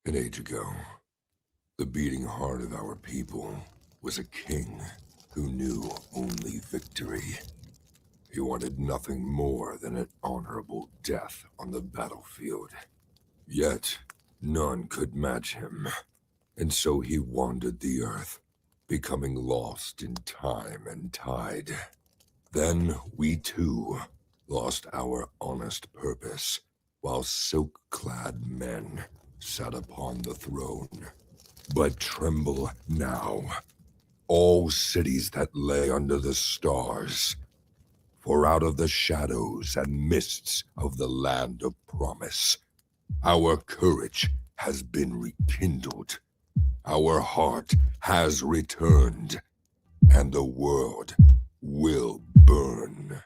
An age ago, the beating heart of our people was a king who knew only victory. He wanted nothing more than an honorable death on the battlefield. Yet, none could match him, and so he wandered the earth, becoming lost in time and tide. Then we too lost our honest purpose, while silk-clad men sat upon the throne. But tremble now, all cities that lay under the stars, for out of the shadows and mists of the land of promise, our courage has been rekindled, our heart has returned, and the world will burn.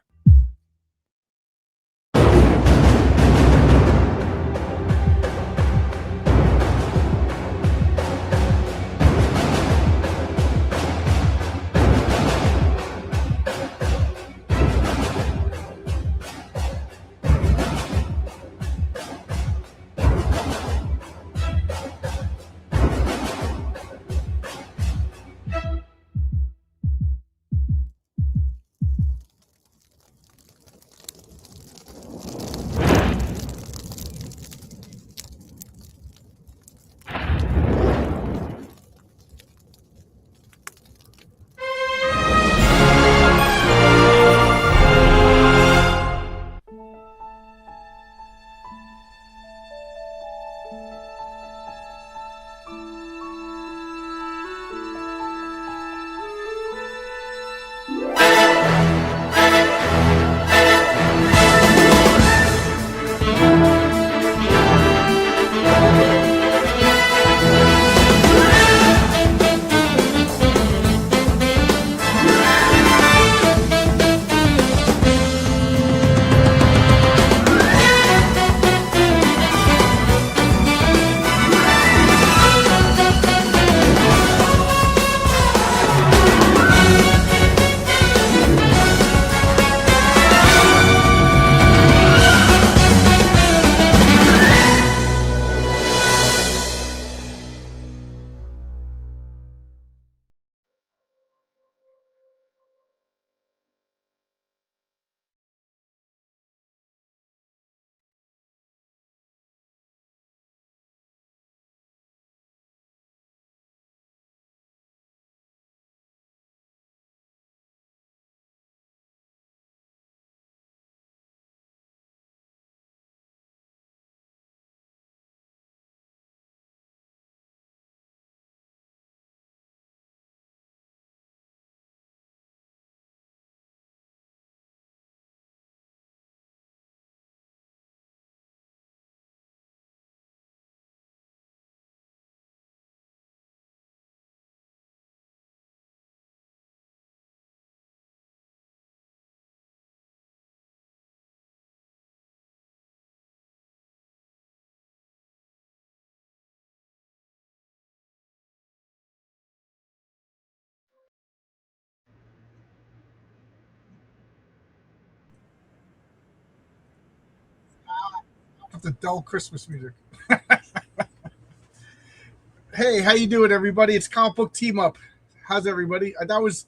Of the dull Christmas music. Hey, how you doing, everybody? It's Comic Book Team Up. How's everybody? I was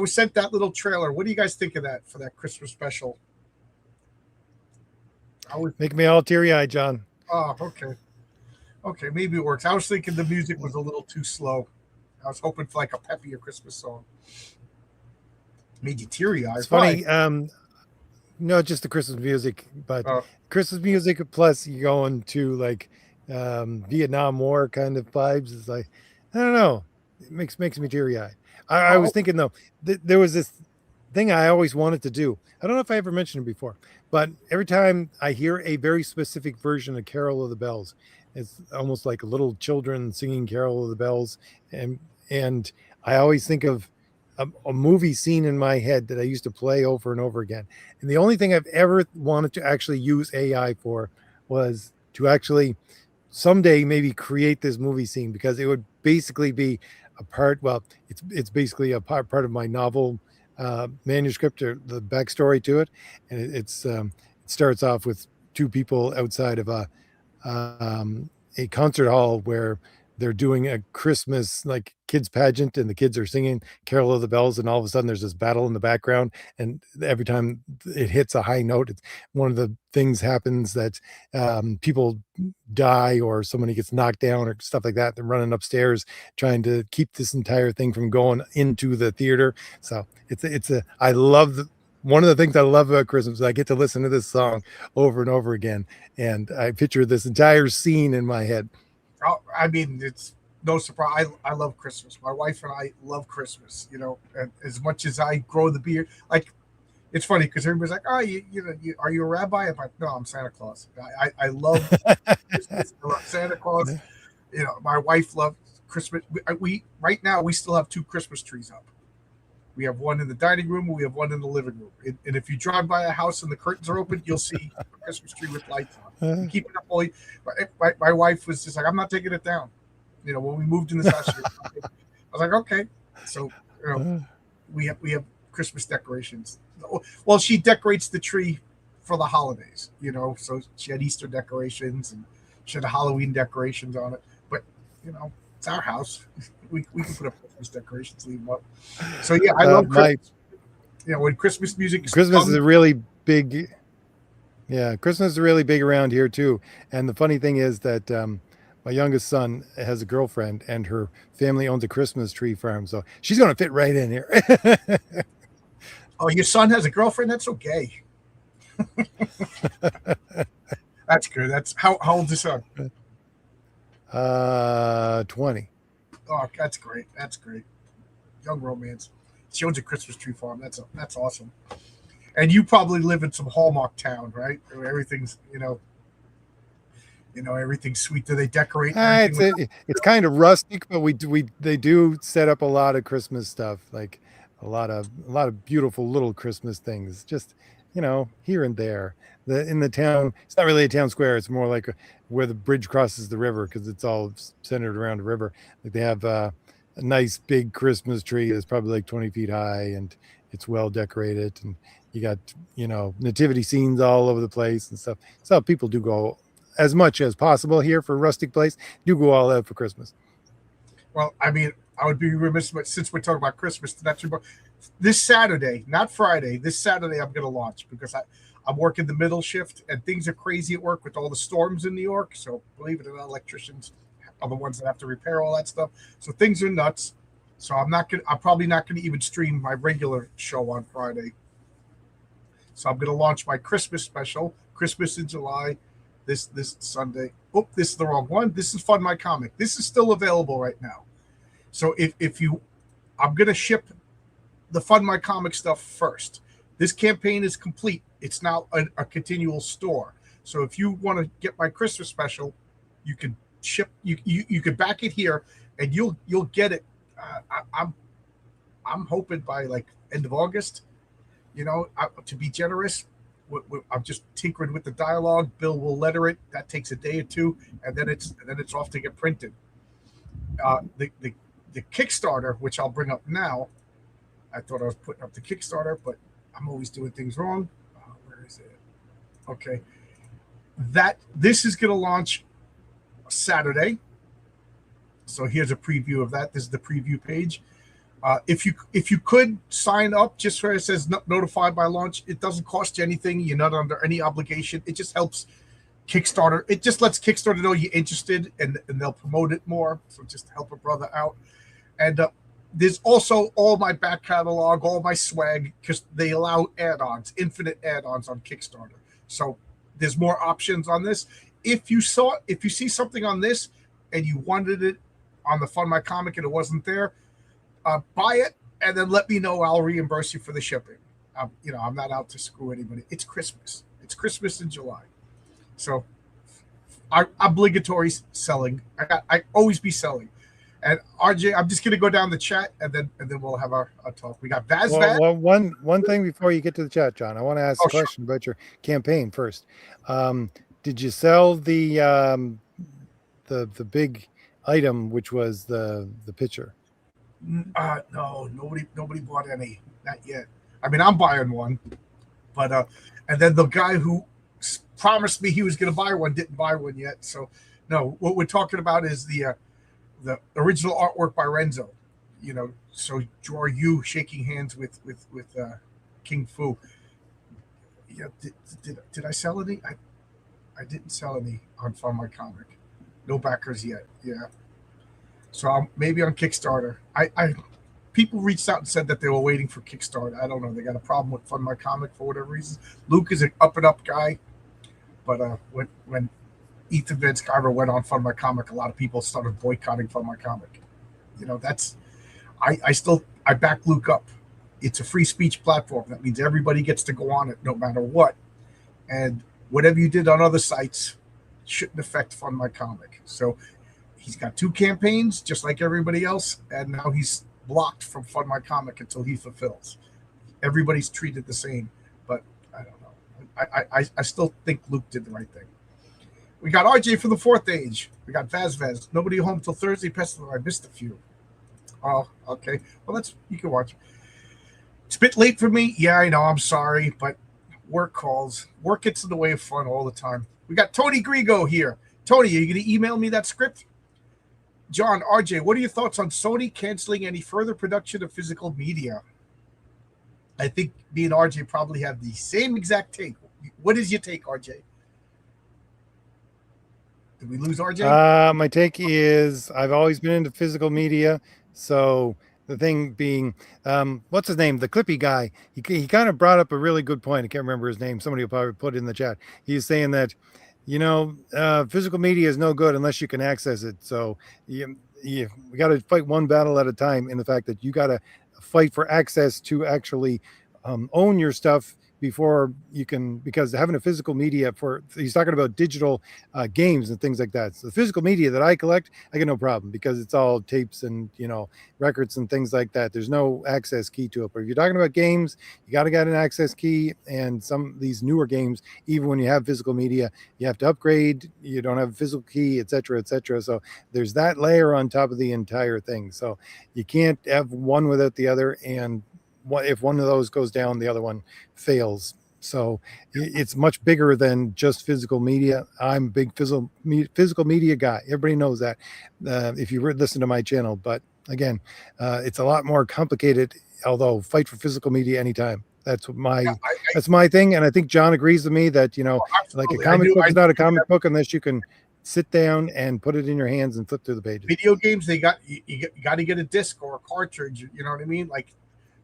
sent that little trailer. What do you guys think of that for that Christmas special? I was Make me all teary eyed, John. okay, okay, maybe it works. I was thinking the music was a little too slow. I was hoping for like a peppier Christmas song. Made you teary eyed. It's Why? funny. No, just the Christmas music, but Uh, Christmas music plus you going to like Vietnam War kind of vibes. It's like I don't know. It makes me teary eyed. I was oh, thinking though, there was this thing I always wanted to do. I don't know if I ever mentioned it before, but every time I hear a very specific version of Carol of the Bells, it's almost like little children singing Carol of the Bells, and and I always think of a movie scene in my head that I used to play over and over again. And the only thing I've ever wanted to actually use AI for was to actually someday maybe create this movie scene because it would basically be a part. Well, it's basically a part of my novel manuscript or the backstory to it, and it starts off with two people outside of a concert hall where they're doing a Christmas like kids pageant and the kids are singing Carol of the Bells, and all of a sudden there's this battle in the background, and every time it hits a high note, it's one of the things happens that people die or somebody gets knocked down or stuff like that. They're running upstairs trying to keep this entire thing from going into the theater. So it's a I love one of the things I love about Christmas is I get to listen to this song over and over again, and I picture this entire scene in my head. I mean, it's no surprise. I love Christmas. My wife and I love Christmas. And as much as I grow the beard, like it's funny because everybody's like, "Oh, are you a rabbi?" I'm like, "No, I'm Santa Claus." I love Christmas. I love Santa Claus. My wife loves Christmas. We right now we still have 2 Christmas trees up. We have one in the dining room, and we have one in the living room. And if you drive by a house and the curtains are open, you'll see a Christmas tree with lights on. Keep it up all. My wife was just like, "I'm not taking it down." When we moved in this house, I was like, "Okay." So we have Christmas decorations. Well, she decorates the tree for the holidays. So she had Easter decorations and she had Halloween decorations on it. But it's our house. We can put up Christmas decorations, leave them up. So yeah, I love Christmas. When Christmas music is Christmas is a really big. Yeah, Christmas is really big around here too. And the funny thing is that my youngest son has a girlfriend, and her family owns a Christmas tree farm, so she's going to fit right in here. Oh, your son has a girlfriend? That's so gay. That's good. That's how old is your son? 20. Oh, that's great. That's great. Young romance. She owns a Christmas tree farm. That's awesome. And you probably live in some Hallmark town, right? Where everything's, everything's sweet. Do they decorate? It's kind of rustic, but they do set up a lot of Christmas stuff, like a lot of beautiful little Christmas things, just here and there. In the town, it's not really a town square. It's more like where the bridge crosses the river, because it's all centered around the river. Like they have a nice big Christmas tree that's probably like 20 feet high, and it's well decorated, and you got nativity scenes all over the place and stuff. So people do go as much as possible here for a rustic place. Do go all out for Christmas. Well, I mean, I would be remiss, but since we're talking about Christmas, this Saturday, not Friday, this Saturday I'm going to launch because I'm working the middle shift and things are crazy at work with all the storms in New York. So believe it or not, electricians are the ones that have to repair all that stuff. So things are nuts. So I'm probably not going to even stream my regular show on Friday. So I'm going to launch my Christmas special, Christmas in July, this Sunday. Oh, this is the wrong one. This is Fund My Comic. This is still available right now. So I'm going to ship the Fund My Comic stuff first. This campaign is complete. It's now a continual store. So if you want to get my Christmas special, you can ship. You could back it here, and you'll get it. I'm hoping by like end of August. To be generous, I'm just tinkering with the dialogue. Bill will letter it. That takes a day or two, and then it's off to get printed. The Kickstarter, which I'll bring up now. I thought I was putting up the Kickstarter, but I'm always doing things wrong. Where is it? Okay. This is going to launch Saturday. So here's a preview of that. This is the preview page. If you could sign up just where it says notified by launch, it doesn't cost you anything. You're not under any obligation. It just helps Kickstarter. It just lets Kickstarter know you're interested, and they'll promote it more. So just help a brother out. And there's also all my back catalog, all my swag, because they allow add-ons, infinite add-ons on Kickstarter. So there's more options on this. If you see something on this and you wanted it on the Fund My Comic and it wasn't there, buy it and then let me know. I'll reimburse you for the shipping. I'm not out to screw anybody. It's Christmas. It's Christmas in July. So our obligatory selling. I always be selling. And RJ, I'm just going to go down the chat and then we'll have our talk. We got Vaz. Well, one thing before you get to the chat, John, I want to ask a question about your campaign first. Did you sell the big item, which was the picture? No, nobody bought any, not yet. I mean, I'm buying one, but and then the guy who promised me he was going to buy one didn't buy one yet. So No, what we're talking about is the original artwork by Renzo. You know, so draw you shaking hands with King Fu. Yeah, did I sell any? I didn't sell any on Fund My Comic. No backers yet. Yeah. So maybe on Kickstarter. I people reached out and said that they were waiting for Kickstarter. I don't know. They got a problem with Fund My Comic for whatever reason. Luke is an up and up guy, but when Ethan Van Sciver went on Fund My Comic, a lot of people started boycotting Fund My Comic. You know, that's I back Luke up. It's a free speech platform. That means everybody gets to go on it no matter what. And whatever you did on other sites shouldn't affect Fund My Comic. So he's got 2 campaigns, just like everybody else, and now he's blocked from Fund My Comic until he fulfills. Everybody's treated the same, but I don't know. I still think Luke did the right thing. We got RJ for the Fourth Age. We got Vaz. Nobody home till Thursday. Pestle, I missed a few. Oh, okay. Well, you can watch. It's a bit late for me. Yeah, I know. I'm sorry, but work calls. Work gets in the way of fun all the time. We got Tony Grigo here. Tony, are you going to email me that script? John, RJ, what are your thoughts on Sony canceling any further production of physical media? I think me and RJ probably have the same exact take. What is your take, RJ? Did we lose RJ? My take is I've always been into physical media. So the thing being, what's his name? The Clippy guy. He kind of brought up a really good point. I can't remember his name. Somebody will probably put it in the chat. He's saying that, physical media is no good unless you can access it. So we got to fight one battle at a time in the fact that you got to fight for access to actually own your stuff before you can, because having a physical media he's talking about digital games and things like that. So the physical media that I collect, I get no problem because it's all tapes and, records and things like that. There's no access key to it. But if you're talking about games, you got to get an access key, and some of these newer games, even when you have physical media, you have to upgrade. You don't have a physical key, et cetera, et cetera. So there's that layer on top of the entire thing. So you can't have one without the other. And if one of those goes down, the other one fails. So it's much bigger than just physical media. I'm a big physical media guy. Everybody knows that if you listen to my channel. But again, it's a lot more complicated. Although fight for physical media anytime. That's my thing. And I think John agrees with me that like a comic book is not a comic book unless you can sit down and put it in your hands and flip through the pages. Video games, you got to get a disc or a cartridge. You know what I mean? Like.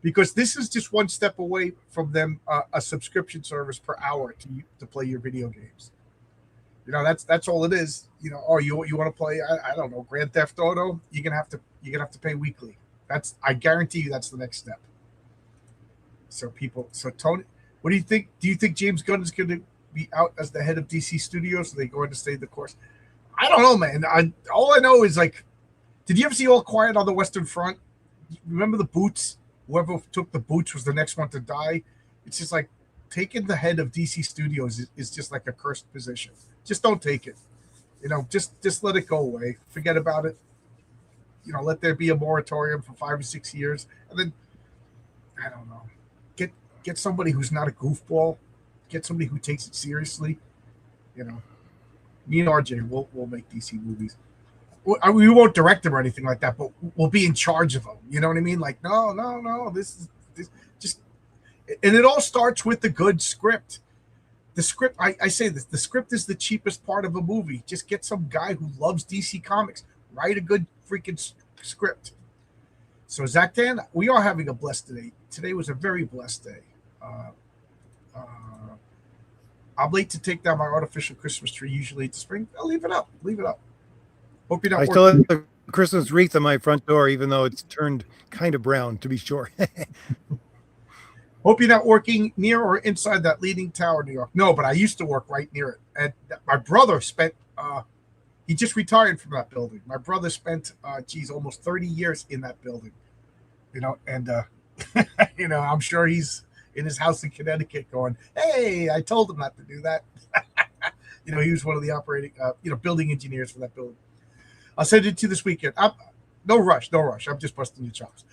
Because this is just one step away from them a subscription service per hour to play your video games. That's all it is. You want to play? I don't know, Grand Theft Auto. You're gonna have to pay weekly. I guarantee you that's the next step. So Tony, what do you think? Do you think James Gunn is going to be out as the head of DC Studios? Are they going to stay the course? I don't know, man. All I know is did you ever see All Quiet on the Western Front? Remember the boots? Whoever took the boots was the next one to die. It's just like taking the head of DC Studios is just like a cursed position. Just don't take it. Just let it go away. Forget about it. Let there be a moratorium for 5 or 6 years, and then I don't know. Get somebody who's not a goofball. Get somebody who takes it seriously. Me and RJ will make DC movies. We won't direct them or anything like that, but we'll be in charge of them. You know what I mean? Like, no. This just, and it all starts with the good script. The script, I say this, the script is the cheapest part of a movie. Just get some guy who loves DC Comics, write a good freaking script. So Zach Dan, we are having a blessed day. Today was a very blessed day. I'm late to take down my artificial Christmas tree. Usually it's spring. I'll leave it up. Hope you're not. I still have the Christmas wreath on my front door, even though it's turned kind of brown, to be sure. Hope you're not working near or inside that leaning tower, New York. No, but I used to work right near it. And my brother spent, he just retired from that building. My brother spent, almost 30 years in that building. And, I'm sure he's in his house in Connecticut going, hey, I told him not to do that. He was one of the operating, building engineers for that building. I'll send it to you this weekend. No rush. I'm just busting your chops.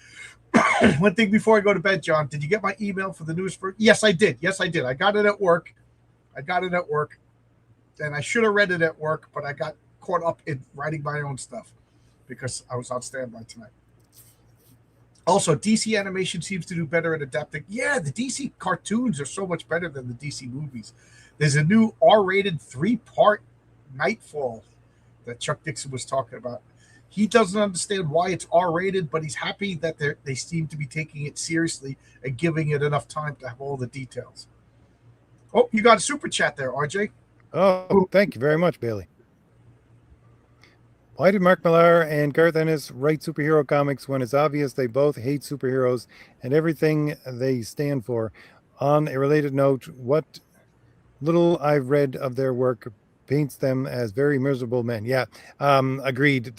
One thing before I go to bed, John, did you get my email for the news? Yes, I did. I got it at work. And I should have read it at work, but I got caught up in writing my own stuff because I was on standby tonight. Also, DC animation seems to do better at adapting. Yeah, the DC cartoons are so much better than the DC movies. There's a new R-rated 3-part Nightfall that Chuck Dixon was talking about. He doesn't understand why it's R-rated, but he's happy that they seem to be taking it seriously and giving it enough time to have all the details. Oh, you got a super chat there, RJ. Oh, thank you very much, Bailey. Why did Mark Millar and Garth Ennis write superhero comics when it's obvious they both hate superheroes and everything they stand for? On a related note, what little I've read of their work paints them as very miserable men. Yeah, agreed.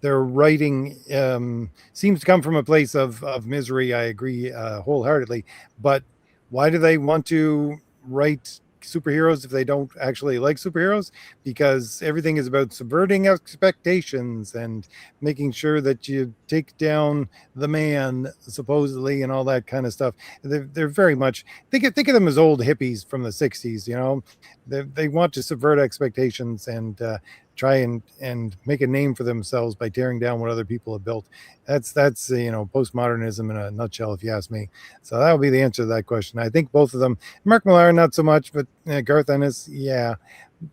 Their writing seems to come from a place of misery. I agree wholeheartedly. But why do they want to write superheroes if they don't actually like superheroes? Because everything is about subverting expectations and making sure that you take down the man, supposedly, and all that kind of stuff. They're very much think of them as old hippies from the 60s. You know, they want to subvert expectations and try and make a name for themselves by tearing down what other people have built. That's postmodernism in a nutshell, if you ask me. So that would be the answer to that question. I think both of them. Mark Millar, not so much, but Garth Ennis, yeah.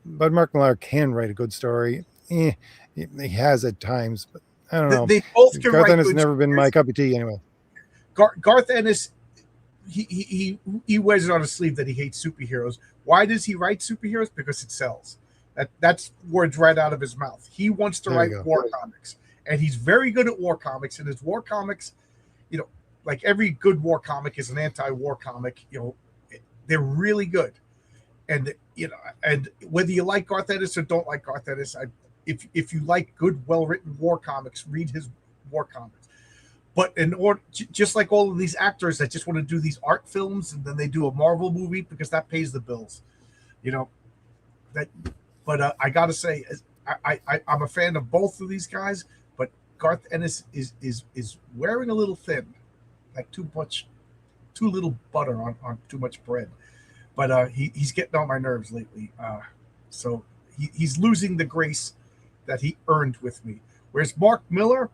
But Mark Millar can write a good story. He has at times, but I don't know. They both can Garth write Ennis good has never been stories. my cup of tea anyway. Garth Ennis, he wears it on his sleeve that he hates superheroes. Why does he write superheroes? Because it sells. That's words right out of his mouth. He wants to write war comics, and he's very good at war comics. And his war comics, like every good war comic is an anti-war comic. They're really good. And and whether you like Garth Ennis or don't like Garth Ennis, if you like good, well-written war comics, read his war comics. But just like all of these actors that just want to do these art films and then they do a Marvel movie because that pays the bills, But I gotta say, I'm a fan of both of these guys. But Garth Ennis is wearing a little thin, like too little butter on too much bread. But he's getting on my nerves lately. So he's losing the grace that he earned with me. Whereas Mark Millar,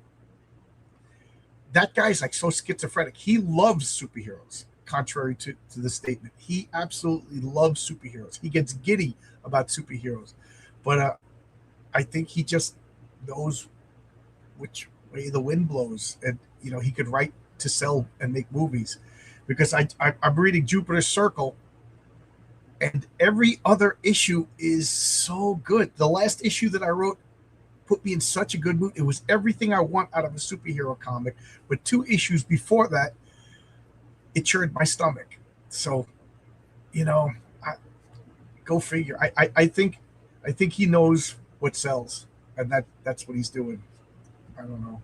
that guy's like so schizophrenic. He loves superheroes, contrary to the statement. He absolutely loves superheroes. He gets giddy about superheroes. But I think he just knows which way the wind blows. And, he could write to sell and make movies. Because I'm reading Jupiter's Circle, and every other issue is so good. The last issue that I wrote put me in such a good mood. It was everything I want out of a superhero comic. But 2 issues before that, it churned my stomach. So, go figure. I think he knows what sells, and that's what he's doing. I don't know.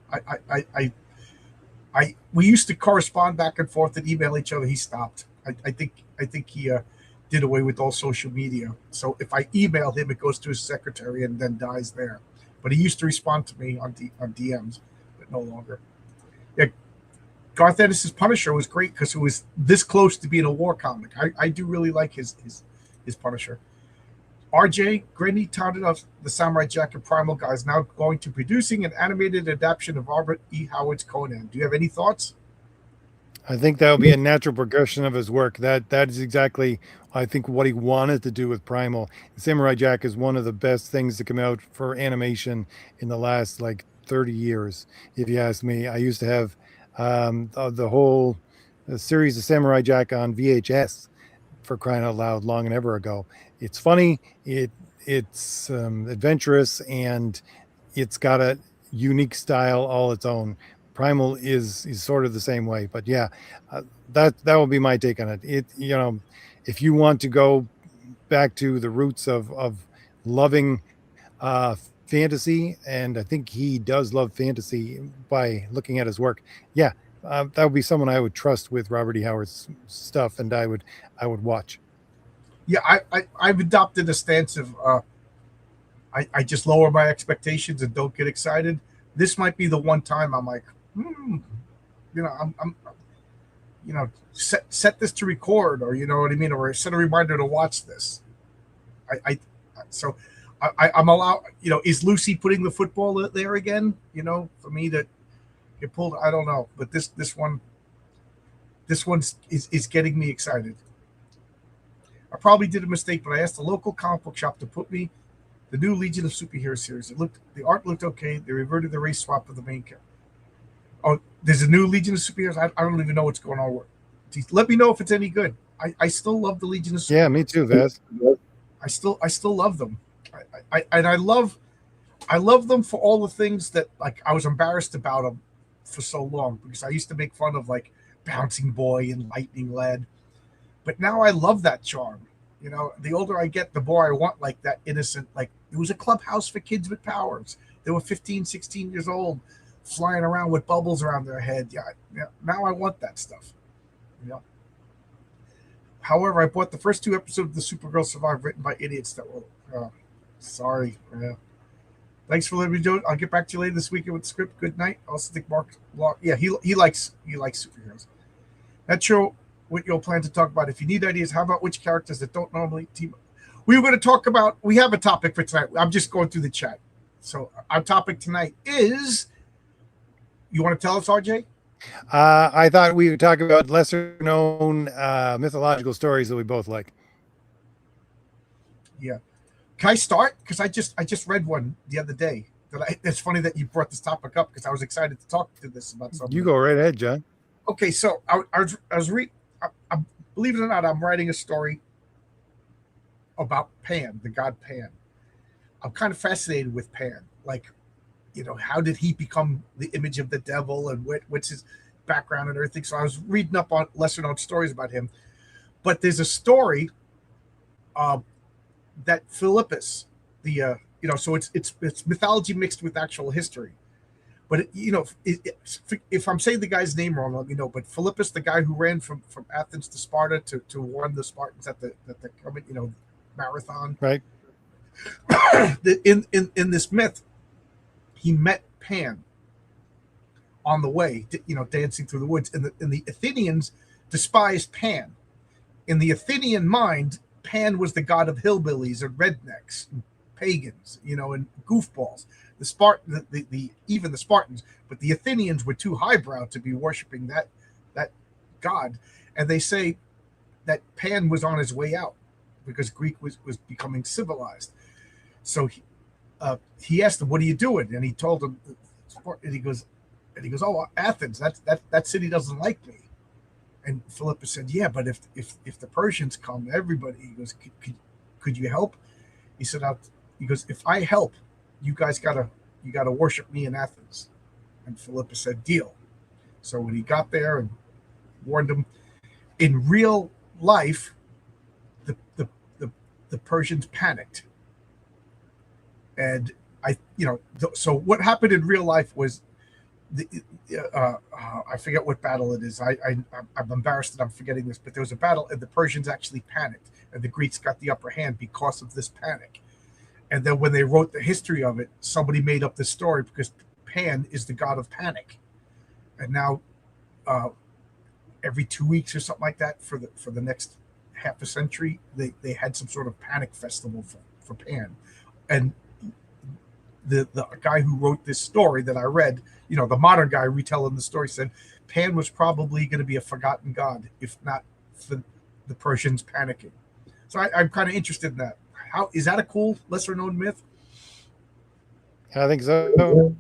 We used to correspond back and forth and email each other. He stopped. I think he did away with all social media. So if I email him, it goes to his secretary and then dies there. But he used to respond to me on DMs, but no longer. Yeah, Garth Ennis' Punisher was great because it was this close to being a war comic. I do really like his Punisher. RJ Grenny, touted of the Samurai Jack and Primal guys, now going to producing an animated adaptation of Robert E. Howard's Conan. Do you have any thoughts? I think that would be a natural progression of his work. That is exactly, I think, what he wanted to do with Primal. Samurai Jack is one of the best things to come out for animation in the last 30 years, if you ask me. I used to have the whole series of Samurai Jack on VHS, for crying out loud, long and ever ago. It's funny, it's adventurous, and it's got a unique style all its own. Primal is sort of the same way, but yeah, that will be my take on it. If you want to go back to the roots of loving fantasy, and I think he does love fantasy by looking at his work, yeah, that would be someone I would trust with Robert E. Howard's stuff, and I would watch. Yeah, I've adopted a stance of I just lower my expectations and don't get excited. This might be the one time I'm like, I'm set this to record, or you know what I mean, or set a reminder to watch this. So I'm allowed. Is Lucy putting the football there again? For me to get pulled. I don't know, but this one is getting me excited. I probably did a mistake, but I asked the local comic book shop to put me the new Legion of Superheroes series. The art looked okay. They reverted the race swap of the main character. Oh, there's a new Legion of Superheroes. I don't even know what's going on with. Let me know if it's any good. I still love the Legion of Superheroes. Yeah, me too, Vaz. I still love them. I love them for all the things that I was embarrassed about them for so long, because I used to make fun of Bouncing Boy and Lightning Lad, but now I love that charm. The older I get, the more I want that innocent, it was a clubhouse for kids with powers. They were 15, 16 years old, flying around with bubbles around their head. Yeah. Now I want that stuff. However, I bought the first 2 episodes of the Supergirl Survive, written by idiots that were. Sorry. Yeah. Thanks for letting me do it. I'll get back to you later this weekend with the script. Good night. I also think Mark. Yeah, he likes superheroes. Not sure what you'll plan to talk about. If you need ideas, how about which characters that don't normally team up? We were going to talk about. We have a topic for tonight. I'm just going through the chat. So our topic tonight is. You want to tell us, RJ? I thought we would talk about lesser known mythological stories that we both like. Yeah. Can I start? Because I just read one the other day. It's funny that you brought this topic up, because I was excited to talk to this about something. You go right ahead, John. Okay, so believe it or not, I'm writing a story about Pan, the god Pan. I'm kind of fascinated with Pan. How did he become the image of the devil, and what's his background and everything? So I was reading up on lesser known stories about him. But there's a story that Philippus, so it's mythology mixed with actual history. But if I'm saying the guy's name wrong, let me know. But Philippus, the guy who ran from Athens to Sparta to warn the Spartans at the marathon, right? in this myth, he met Pan on the way, dancing through the woods, and the Athenians despised Pan. In the Athenian mind, Pan was the god of hillbillies and rednecks, and pagans, and goofballs. Even the Spartans, but the Athenians were too highbrow to be worshiping that god, and they say that Pan was on his way out because Greek was becoming civilized. So he asked him, "What are you doing?" And he told him, and he goes, "Oh, Athens, that city doesn't like me." And Philippus said, "Yeah, but if the Persians come, everybody." He goes, "Could you help?" He said, he goes, "If I help, you guys gotta worship me in Athens." And Philippus said, "Deal." So when he got there and warned him, in real life, the Persians panicked. And so what happened in real life was, I forget what battle it is. I'm embarrassed that I'm forgetting this, but there was a battle and the Persians actually panicked, and the Greeks got the upper hand because of this panic. And then when they wrote the history of it, somebody made up this story because Pan is the god of panic. And now, every 2 weeks or something like that for the next half a century, they had some sort of panic festival for Pan. And the guy who wrote this story that I read, the modern guy retelling the story, said Pan was probably going to be a forgotten god if not for the Persians panicking. So I'm kind of interested in that. How is that a cool lesser known myth? I think so.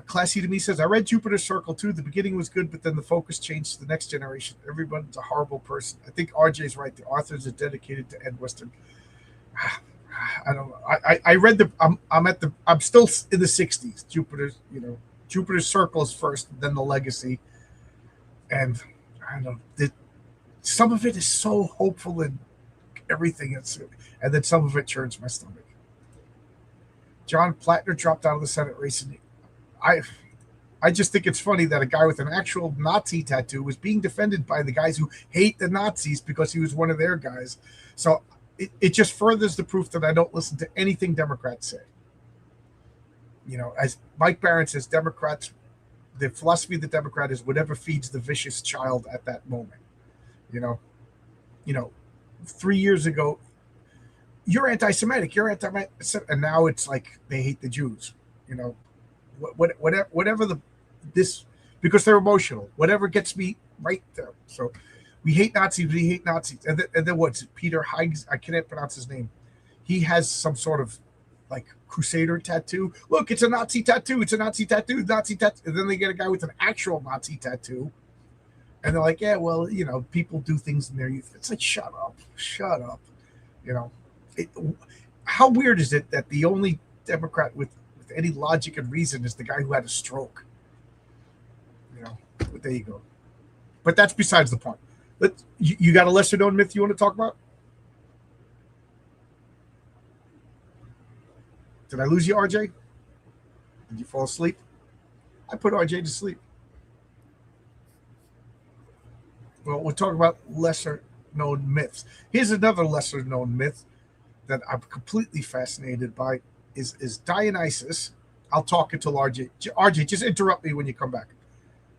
Classy to me says, I read Jupiter's Circle too. The beginning was good, but then the focus changed to the next generation. Everyone's a horrible person. I think RJ's right. The authors are dedicated to Ed Western. I don't know. I read I'm still in the 60s. Jupiter's Circle is first, then the Legacy. And I don't know. Some of it is so hopeful and everything. And then some of it churns my stomach. John Plattner dropped out of the Senate race. And I just think it's funny that a guy with an actual Nazi tattoo was being defended by the guys who hate the Nazis because he was one of their guys. So it just furthers the proof that I don't listen to anything Democrats say. As Mike Barron says, Democrats, the philosophy of the Democrat is whatever feeds the vicious child at that moment. 3 years ago, you're anti-Semitic, you're anti-Semitic, and now it's like they hate the Jews. You know, whatever this, because they're emotional. Whatever gets me right there. So we hate Nazis. We hate Nazis. And then what's it? Peter Higgs? I can't pronounce his name. He has some sort of like Crusader tattoo. Look, it's a Nazi tattoo. It's a Nazi tattoo. Nazi tattoo. And then they get a guy with an actual Nazi tattoo. And they're like, yeah, well, you know, people do things in their youth. It's like, shut up. Shut up. You know, how weird is it that the only Democrat with any logic and reason is the guy who had a stroke? You know, but there you go. But that's besides the point. You got a lesser known myth you want to talk about? Did I lose you, RJ? Did you fall asleep? I put RJ to sleep. Well, we'll talk about lesser known myths. Here's another lesser known myth that I'm completely fascinated by is Dionysus. I'll talk until RJ. RJ, just interrupt me when you come back.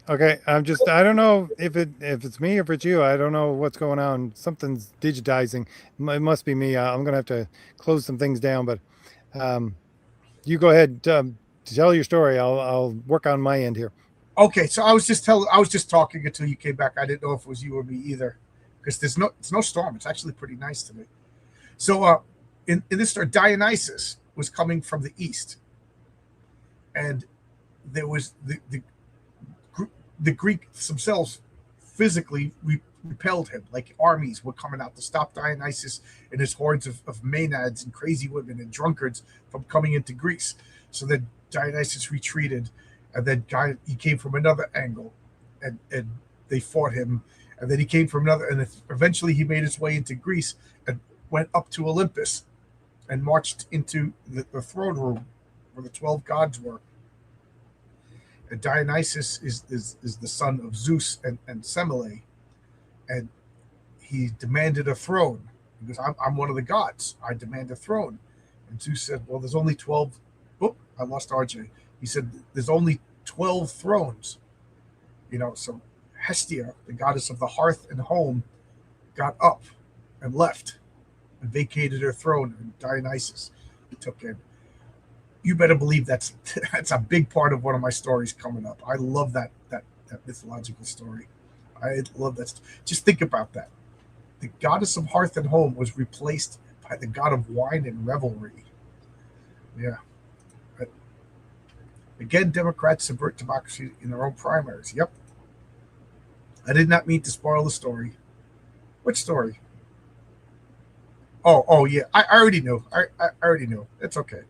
Okay, I don't know if it's me or if it's you. I don't know what's going on. Something's digitizing. It must be me. I'm gonna have to close some things down, but you go ahead. Tell your story. I'll work on my end here. Okay, so I was just talking until you came back. I didn't know if it was you or me either, because it's no storm. It's actually pretty nice today. So in this story, Dionysus was coming from the east, and there was the Greeks themselves physically repelled him. Like armies were coming out to stop Dionysus and his hordes of Maenads and crazy women and drunkards from coming into Greece. So then Dionysus retreated, and then he came from another angle, and they fought him, and then he came from another, and eventually he made his way into Greece and went up to Olympus and marched into the throne room where the 12 gods were. And Dionysus is the son of Zeus and Semele, and he demanded a throne. He goes, I'm one of the gods. I demand a throne. And Zeus said, well, there's only 12. Oh, I lost RJ. He said, there's only 12 thrones. You know, so Hestia, the goddess of the hearth and home, got up and left and vacated her throne, and Dionysus took in. You better believe that's a big part of one of my stories coming up. I love that mythological story. I love that. Just think about that. The goddess of hearth and home was replaced by the god of wine and revelry. Yeah. Again, Democrats subvert democracy in their own primaries. Yep. I did not mean to spoil the story. Which story? Oh yeah. I already knew. I already knew. It's okay.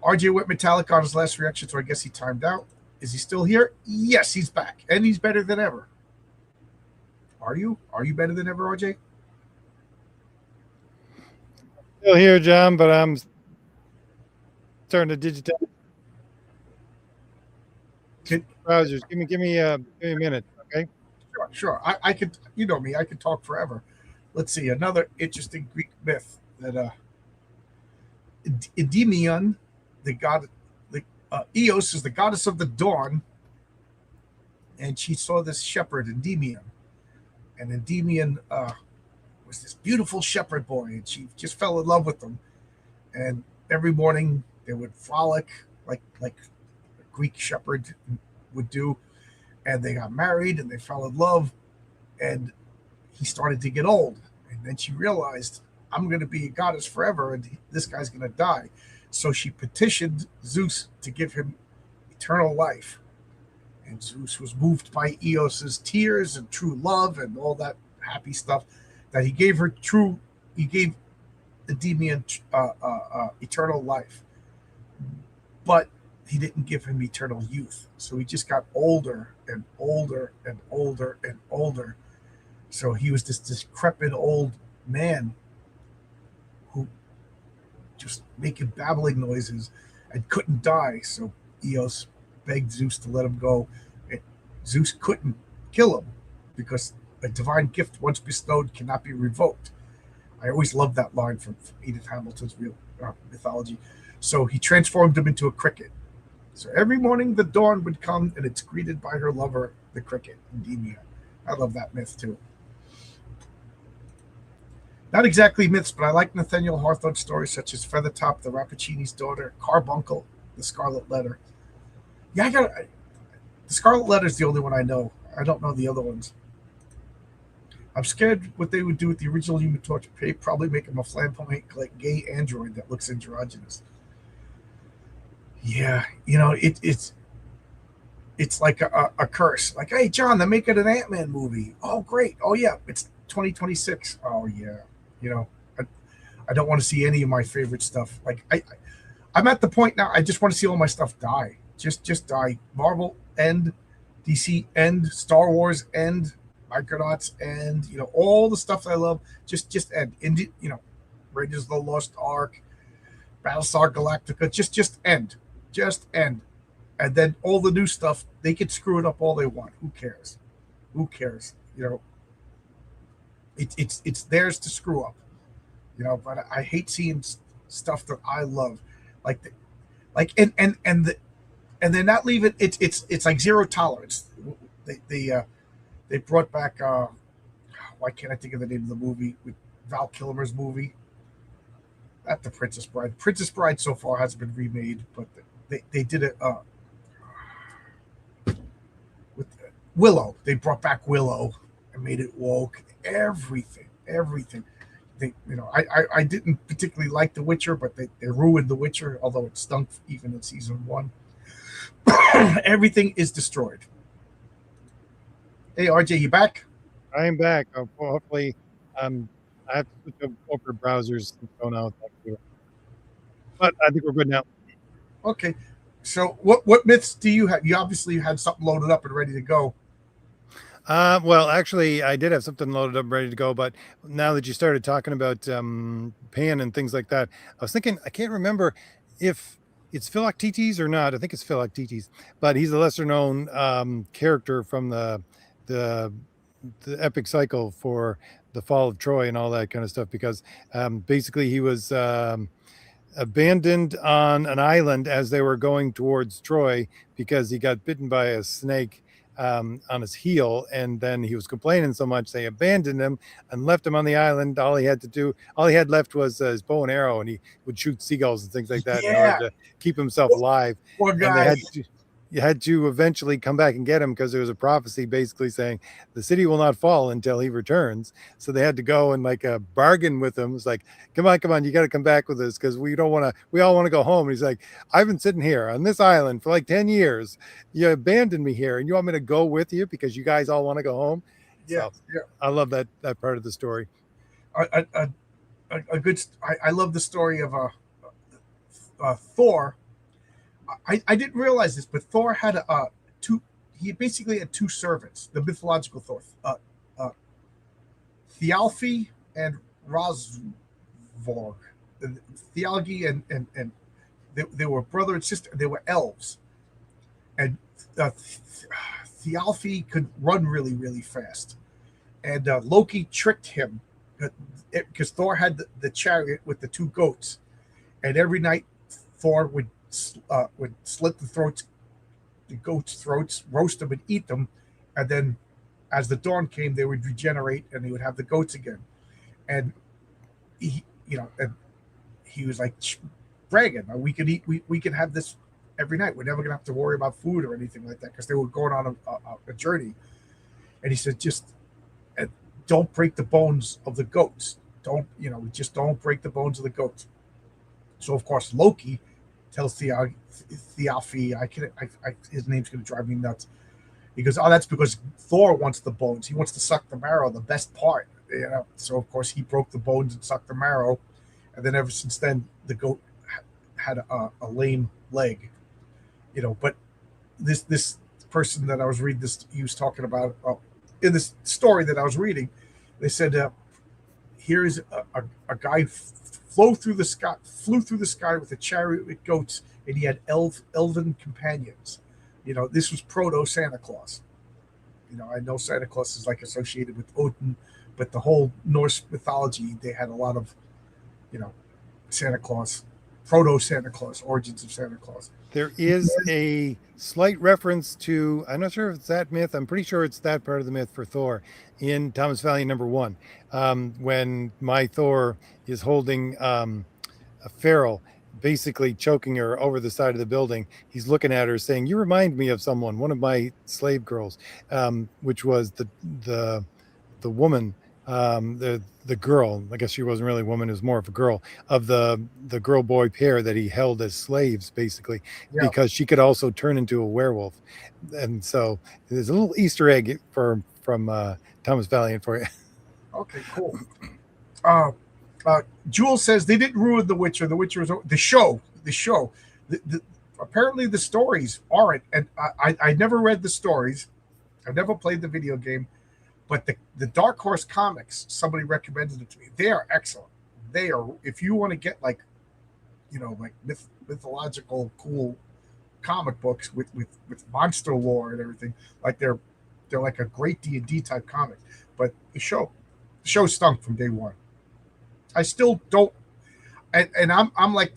RJ went metallic on his last reaction, so I guess he timed out. Is he still here? Yes, he's back, and he's better than ever. Are you? Are you better than ever, RJ? Still here, John, but I'm starting to digitize browsers. Give me a minute, okay? Sure. I could. You know me. I could talk forever. Let's see. Another interesting Greek myth that Endymion, the god, Eos is the goddess of the dawn, and she saw this shepherd, Endymion, and Endymion was this beautiful shepherd boy, and she just fell in love with him. And every morning they would frolic like a Greek shepherd would do, and they got married and they fell in love, and he started to get old, and then she realized, I'm going to be a goddess forever, and this guy's going to die. So she petitioned Zeus to give him eternal life. And Zeus was moved by Eos's tears and true love and all that happy stuff that he gave Endymion eternal life. But he didn't give him eternal youth. So he just got older and older and older and older. So he was this decrepit old man who just making babbling noises and couldn't die. So Eos begged Zeus to let him go. And Zeus couldn't kill him because a divine gift once bestowed cannot be revoked. I always loved that line from Edith Hamilton's real mythology. So he transformed him into a cricket. So every morning the dawn would come and it's greeted by her lover, the cricket, Endymion. I love that myth too. Not exactly myths, but I like Nathaniel Hawthorne stories such as Feathertop, the Rappaccini's Daughter, Carbuncle, the Scarlet Letter. Yeah, the Scarlet Letter is the only one I know. I don't know the other ones. I'm scared what they would do with the original Human Torch. Probably make him a flamboyant, like gay android that looks androgynous. Yeah, it's like a curse. Like, hey, John, they're making an Ant-Man movie. Oh, great. Oh, yeah, it's 2026. Oh, yeah. You know, I, I don't want to see any of my favorite stuff. Like, I'm at the point now. I just want to see all my stuff die. Just die. Marvel end, DC end, Star Wars end, Micronauts end. All the stuff that I love. Just end. Raiders of the Lost Ark, Battlestar Galactica. Just end. Just end. And then all the new stuff, they can screw it up all they want. Who cares? Who cares? It's theirs to screw up. But I hate seeing stuff that I love, like and they're not leaving. It's like zero tolerance. They brought back why can't I think of the name of the movie with Val Kilmer's movie? Not The Princess Bride. Princess Bride so far hasn't been remade, but they did it with Willow. They brought back Willow and made it woke. Everything. I didn't particularly like The Witcher, but they ruined The Witcher, although it stunk even in season 1. Everything is destroyed. Hey, RJ, you back? I am back. Hopefully, I have to switch over browsers and go now. But I think we're good now. Okay. So what myths do you have? You obviously had something loaded up and ready to go. Well, actually, I did have something loaded up ready to go, but now that you started talking about Pan and things like that, I was thinking, I can't remember if it's Philoctetes or not. I think it's Philoctetes, but he's a lesser known character from the epic cycle for the fall of Troy and all that kind of stuff, because basically he was abandoned on an island as they were going towards Troy because he got bitten by a snake on his heel, and then he was complaining so much they abandoned him and left him on the island. All he had left was his bow and arrow, and he would shoot seagulls and things like that in order to keep himself alive. Poor guy. And you had to eventually come back and get him because there was a prophecy basically saying the city will not fall until he returns. So they had to go and like bargain with him. It's like, come on, you got to come back with us because we all want to go home. And he's like, I've been sitting here on this island for like 10 years. You abandoned me here and you want me to go with you because you guys all want to go home. Yeah, so, yeah. I love that part of the story. A good. I love the story of Thor. I didn't realize this, but Thor had two. He basically had two servants. The mythological Thor, Thialfi and Rosvorg. Thialgi and they were brother and sister. They were elves, and Thialfi could run really, really fast, and Loki tricked him because Thor had the chariot with the two goats, and every night Thor would slit the goats' throats, roast them, and eat them, and then as the dawn came, they would regenerate and they would have the goats again. And he was like bragging, we could have this every night. We're never gonna have to worry about food or anything like that because they were going on a journey. And he said, just don't break the bones of the goats. Don't break the bones of the goats. So of course Loki tells Thialfi, his name's going to drive me nuts. He goes, oh, that's because Thor wants the bones. He wants to suck the marrow, the best part. So of course he broke the bones and sucked the marrow, and then ever since then the goat had a lame leg. But this person that I was reading this, he was talking about in this story that I was reading. They said, here's a guy flew through the sky with a chariot with goats, and he had elven companions. This was proto Santa Claus. I know Santa Claus is like associated with Odin, but the whole Norse mythology, they had a lot of, Santa Claus. Proto Santa Claus, Origins of Santa Claus. There is a slight reference to, I'm not sure if it's that myth. I'm pretty sure it's that part of the myth for Thor in Thomas Valiant #1. When my Thor is holding a Feral, basically choking her over the side of the building. He's looking at her saying, "You remind me of someone, one of my slave girls," which was the woman, the girl. I guess she wasn't really a woman; it was more of a girl of the girl boy pair that he held as slaves, basically, Yeah. because she could also turn into a werewolf. And so there's a little Easter egg from Thomas Valiant for you. Okay, cool. Jules says they didn't ruin The Witcher. The Witcher is the show. Apparently the stories aren't, and I never read the stories. I never played the video game, but the Dark Horse comics, somebody recommended it to me. They are excellent. They are, if you want to get like mythological cool comic books with monster lore and everything, like they're like a great D&D type comic. But the show stunk from day one. I still don't, and I'm like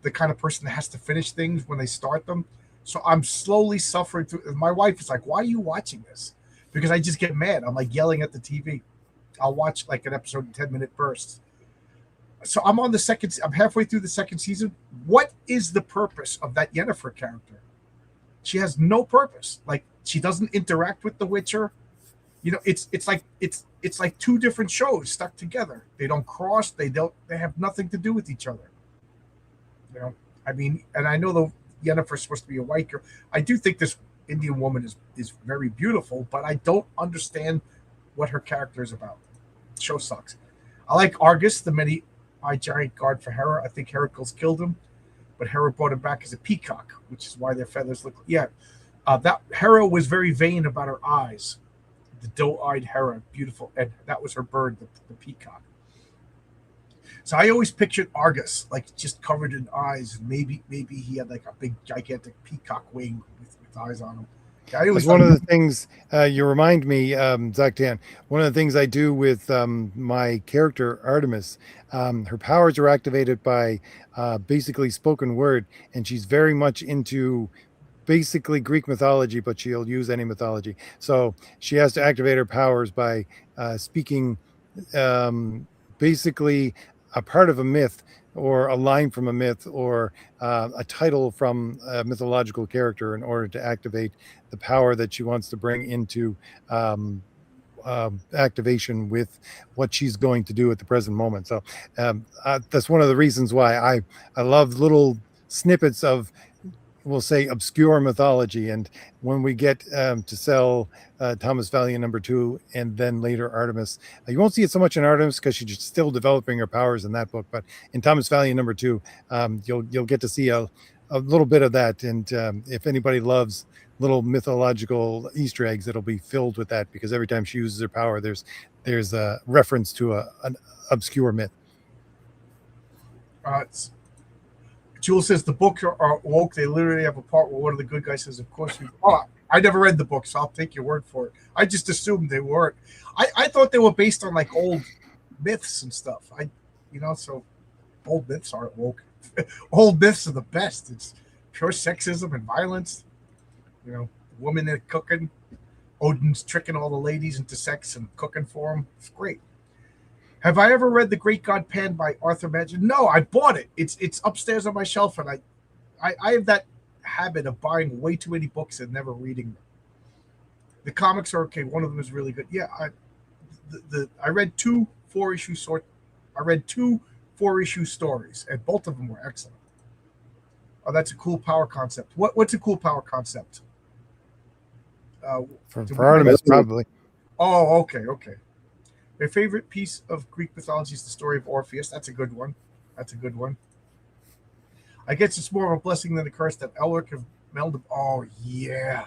the kind of person that has to finish things when they start them. So I'm slowly suffering through. My wife is like, "Why are you watching this?" Because I just get mad. I'm like yelling at the TV. I'll watch like an episode in 10-minute bursts. So I'm on the second. I'm halfway through the second season. What is the purpose of that Yennefer character? She has no purpose. Like, she doesn't interact with the Witcher. It's like two different shows stuck together. They don't cross. They have nothing to do with each other. I mean, and I know the Yennefer's supposed to be a white girl. I do think this Indian woman is very beautiful, but I don't understand what her character is about. The show sucks. I like Argus, the many-eyed giant guard for Hera. I think Heracles killed him, but Hera brought him back as a peacock, which is why their feathers look. Yeah, that Hera was very vain about her eyes. The doe-eyed Hera, beautiful, and that was her bird, the peacock. So I always pictured Argus like just covered in eyes. Maybe he had like a big gigantic peacock wing with eyes on him. That's one of the things you remind me, Zachtan. One of the things I do with my character Artemis, her powers are activated by basically spoken word, and she's very much into basically Greek mythology, but she'll use any mythology. So she has to activate her powers by speaking basically a part of a myth, or a line from a myth, or a title from a mythological character, in order to activate the power that she wants to bring into activation with what she's going to do at the present moment. So that's one of the reasons why I love little snippets of, we'll say, obscure mythology. And when we get to sell Thomas Valiant #2 and then later Artemis, you won't see it so much in Artemis because she's still developing her powers in that book, but in Thomas Valiant #2, you'll get to see a little bit of that. And if anybody loves little mythological Easter eggs, it'll be filled with that, because every time she uses her power, there's a reference to an obscure myth. Jules says the books are woke. They literally have a part where one of the good guys says, "Of course we." Oh, I never read the book, so I'll take your word for it. I just assumed they weren't. I thought they were based on like old myths and stuff. So old myths aren't woke. Old myths are the best. It's pure sexism and violence. Women that are cooking. Odin's tricking all the ladies into sex and cooking for them. It's great. Have I ever read The Great God Pan by Arthur Machen? No, I bought it. It's upstairs on my shelf, and I have that habit of buying way too many books and never reading them. The comics are okay. One of them is really good. Yeah, I read two 4-issue stories, and both of them were excellent. Oh, that's a cool power concept. What's a cool power concept? For Artemis, probably. Oh, okay. My favorite piece of Greek mythology is the story of Orpheus. That's a good one. I guess it's more of a blessing than a curse that Elric have melded. Oh, yeah.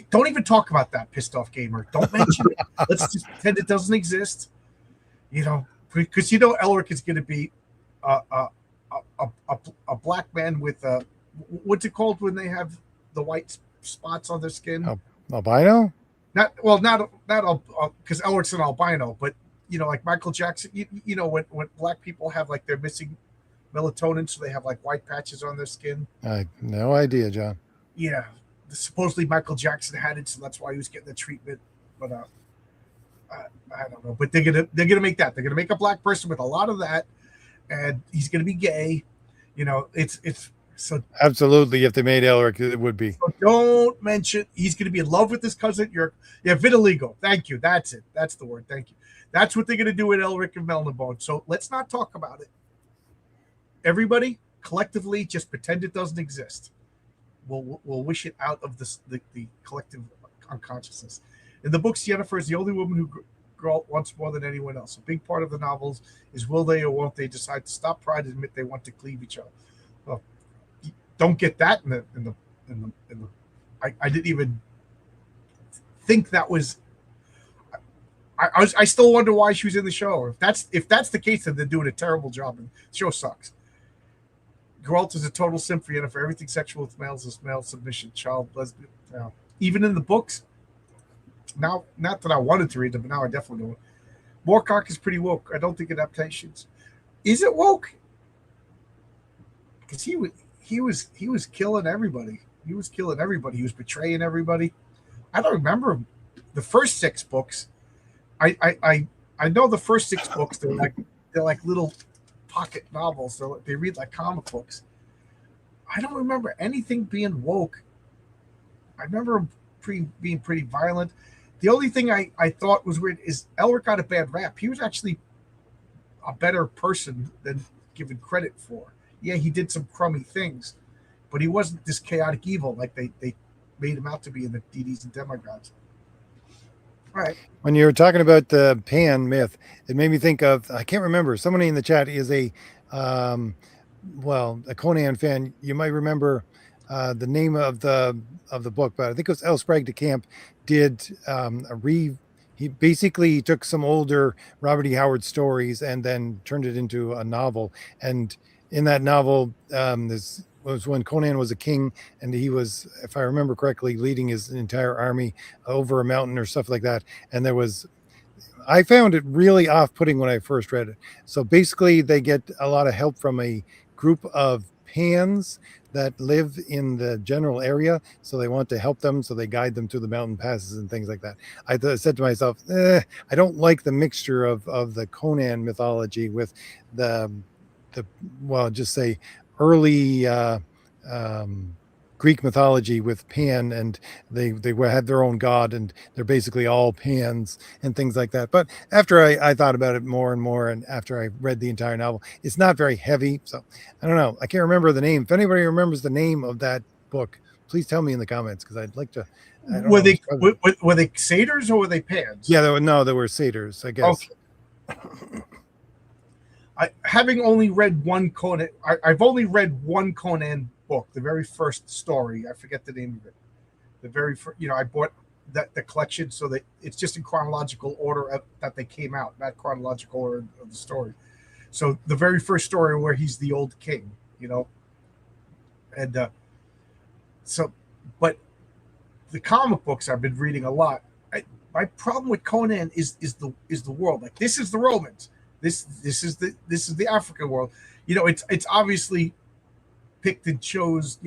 Don't even talk about that, pissed off gamer. Don't mention it. Let's just pretend it doesn't exist. Because Elric is going to be a black man with what's it called when they have the white spots on their skin? Albino? Not because Elric's an albino, but like Michael Jackson. When black people have like their missing melatonin, so they have like white patches on their skin. No idea, John. Yeah, supposedly Michael Jackson had it, so that's why he was getting the treatment. But I don't know. But they're gonna make that. They're gonna make a black person with a lot of that, and he's gonna be gay. You know, it's so. Absolutely, if they made Elric, it would be. So don't mention he's gonna be in love with his cousin. Vitiligo. Thank you. That's it. That's the word. Thank you. That's what they're gonna do with Elric and Melnibone. So let's not talk about it. Everybody collectively just pretend it doesn't exist. We'll wish it out of the collective unconsciousness. In the books, Yennefer is the only woman who Geralt wants more than anyone else. A big part of the novels is will they or won't they decide to stop pride and admit they want to cleave each other. Well, you don't get that in the. I didn't even think that was. I still wonder why she was in the show. If that's the case, then they're doing a terrible job. And the show sucks. Geralt is a total simp for Yennefer. Everything sexual with males is male submission, child, lesbian. Even in the books, now, not that I wanted to read them, but now I definitely don't. Moorcock is pretty woke. I don't think adaptations. Is it woke? Because he was killing everybody. He was killing everybody. He was betraying everybody. I don't remember the first 6 books. I know the first 6 books. They're like little pocket novels. They read like comic books. I don't remember anything being woke. I remember him being pretty violent. The only thing I thought was weird is Elric got a bad rap. He was actually a better person than given credit for. Yeah, he did some crummy things, but he wasn't this chaotic evil like they made him out to be in the DDs and Demigods. All right. When you were talking about the Pan myth, it made me think of, I can't remember, somebody in the chat is a Conan fan. You might remember the name of the book, but I think it was El Sprague de Camp did he basically took some older Robert E. Howard stories and then turned it into a novel. And in that novel, this was when Conan was a king, and he was, if I remember correctly, leading his entire army over a mountain or stuff like that. And I found it really off-putting when I first read it. So basically, they get a lot of help from a group of Pans that live in the general area, so they want to help them, so they guide them through the mountain passes and things like that. I said to myself, I don't like the mixture of the Conan mythology with the just say early Greek mythology with Pan, and they had their own god, and they're basically all Pans and things like that. But after I thought about it more and more, and after I read the entire novel, it's not very heavy. So I don't know. I can't remember the name. If anybody remembers the name of that book, please tell me in the comments, because I'd like to. Were they satyrs or were they Pans? Yeah, there were satyrs, I guess. Okay. Having only read one Conan, I've only read one Conan book, the very first story. I forget the name of it. The very first, I bought the collection, so that it's just in chronological order that they came out, not chronological order of the story. So the very first story where he's the old king, and but the comic books I've been reading a lot. My problem with Conan is the world. Like, this is the Romans. This is the African world. It's obviously picked and chose,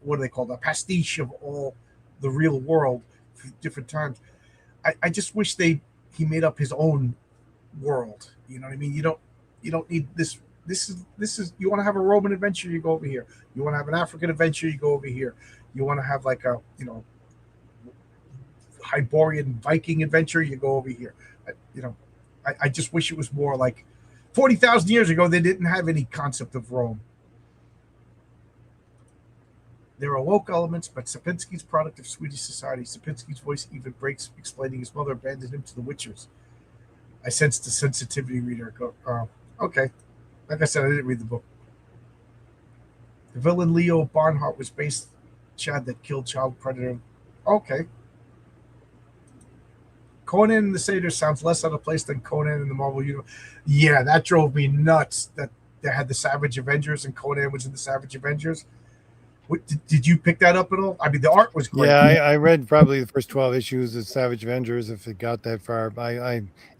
what do they call it? A pastiche of all the real world for different times. I just wish he made up his own world. You know what I mean? You don't need this. This is you want to have a Roman adventure, you go over here. You want to have an African adventure, you go over here. You want to have like a Hyborian Viking adventure, you go over here. I just wish it was more like 40,000 years ago. They didn't have any concept of Rome. There are woke elements, but Sapinski's product of Swedish society. Sapinski's voice even breaks, explaining his mother abandoned him to the Witchers. I sensed the sensitivity reader. Okay. Like I said, I didn't read the book. The villain Leo Barnhart was based Chad that killed child predator. Okay. Conan and the Satyrs sounds less out of place than Conan in the Marvel Universe. Yeah, that drove me nuts that they had the Savage Avengers and Conan was in the Savage Avengers. Did you pick that up at all? I mean, the art was great. Yeah, I read probably the first 12 issues of Savage Avengers, if it got that far.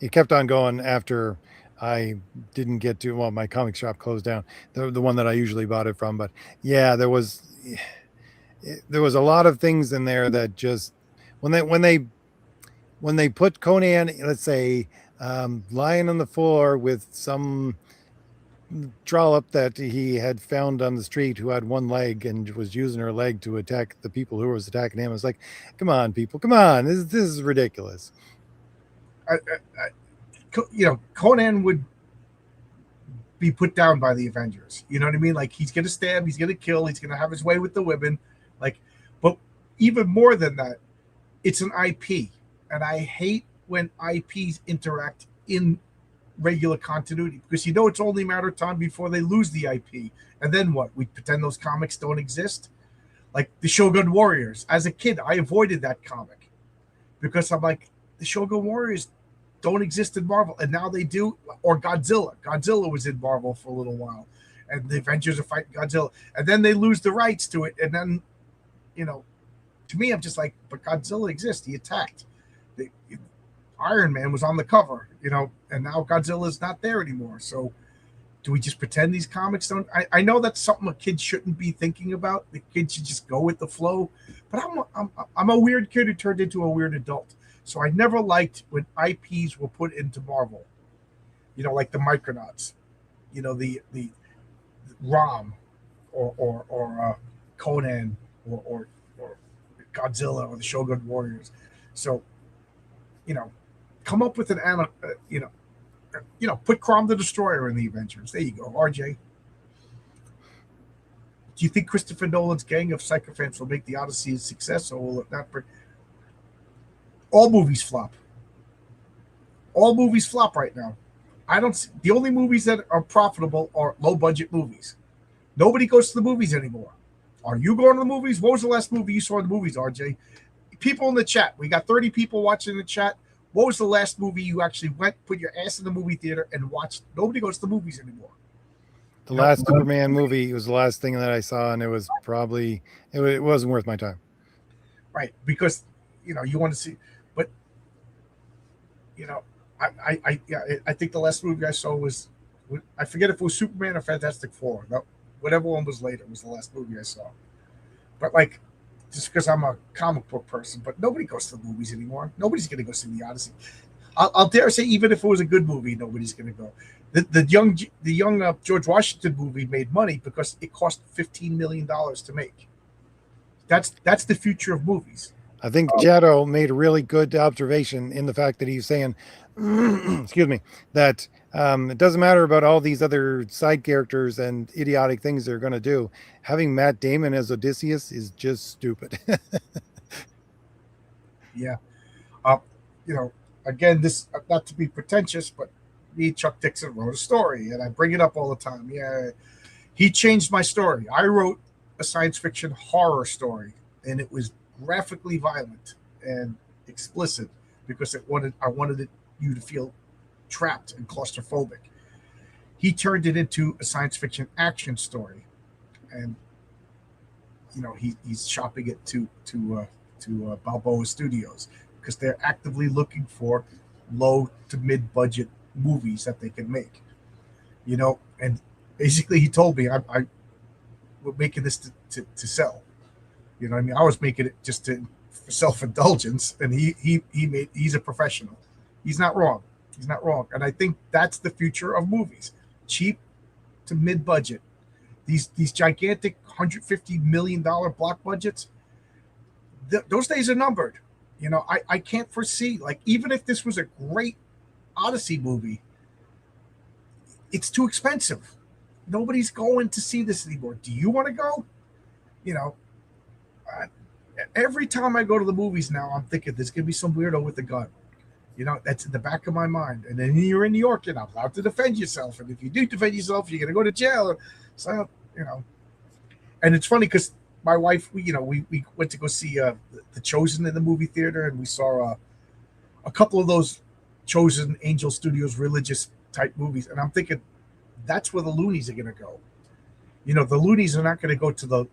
It kept on going after I didn't get to. Well, my comic shop closed down. The one that I usually bought it from, but yeah, there was a lot of things in there that just when they put Conan, let's say, lying on the floor with some trollop that he had found on the street who had one leg and was using her leg to attack the people who was attacking him. I was like, come on, people, come on, this is ridiculous. Conan would be put down by the Avengers. You know what I mean? Like, he's gonna stab, he's gonna kill, he's gonna have his way with the women. Like, but even more than that, it's an IP, and I hate when IPs interact in regular continuity, because it's only a matter of time before they lose the IP. And then what? We pretend those comics don't exist? Like the Shogun Warriors. As a kid, I avoided that comic because I'm like, the Shogun Warriors don't exist in Marvel, and now they do. Or Godzilla. Godzilla was in Marvel for a little while, and the Avengers are fighting Godzilla, and then they lose the rights to it, and then, to me, I'm just like, but Godzilla exists. He attacked. Iron Man was on the cover, and now Godzilla's not there anymore. So do we just pretend these comics don't? I know that's something a kid shouldn't be thinking about. The kid should just go with the flow. But I'm a weird kid who turned into a weird adult. So I never liked when IPs were put into Marvel. Like the Micronauts, the Rom, or Conan, or Godzilla, or the Shogun Warriors. So, come up with put Crom the Destroyer in the Avengers. There you go, RJ. Do you think Christopher Nolan's gang of sycophants will make the Odyssey a success, or will it not? All movies flop. All movies flop right now. The only movies that are profitable are low-budget movies. Nobody goes to the movies anymore. Are you going to the movies? What was the last movie you saw in the movies, RJ? People in the chat. We got 30 people watching the chat. What was the last movie you actually went, put your ass in the movie theater and watched? Nobody goes to the movies anymore. The last Superman movie was the last thing that I saw, and it was probably, it wasn't worth my time. Right, because, you want to see, but, I think the last movie I saw was, I forget if it was Superman or Fantastic Four. No, whatever one was later was the last movie I saw. But, like, just because I'm a comic book person, but nobody goes to the movies anymore. Nobody's going to go see the Odyssey. I'll dare say, even if it was a good movie, nobody's going to go. The young George Washington movie made money because it cost $15 million to make. That's the future of movies. I think Jado made a really good observation in the fact that he's saying, excuse me, that it doesn't matter about all these other side characters and idiotic things they're going to do. Having Matt Damon as Odysseus is just stupid. Yeah. Again, this, not to be pretentious, but me, Chuck Dixon, wrote a story, and I bring it up all the time. Yeah, he changed my story. I wrote a science fiction horror story, and it was graphically violent and explicit because I wanted you to feel trapped and claustrophobic. He turned it into a science fiction action story, and he's shopping it to Balboa Studios because they're actively looking for low to mid budget movies that they can make. And basically he told me we're making this to sell. I mean, I was making it just for self-indulgence, and he's a professional. He's not wrong. And I think that's the future of movies. Cheap to mid-budget. These gigantic $150 million block budgets, those days are numbered. I can't foresee, like, even if this was a great Odyssey movie, it's too expensive. Nobody's going to see this anymore. Do you want to go? Every time I go to the movies now, I'm thinking there's going to be some weirdo with a gun. That's in the back of my mind. And then you're in New York, you're not allowed to defend yourself. And if you do defend yourself, you're going to go to jail. So, and it's funny because my wife, we went to go see The Chosen in the movie theater, and we saw a couple of those Chosen Angel Studios religious type movies. And I'm thinking that's where the loonies are going to go. The loonies are not going to go to the,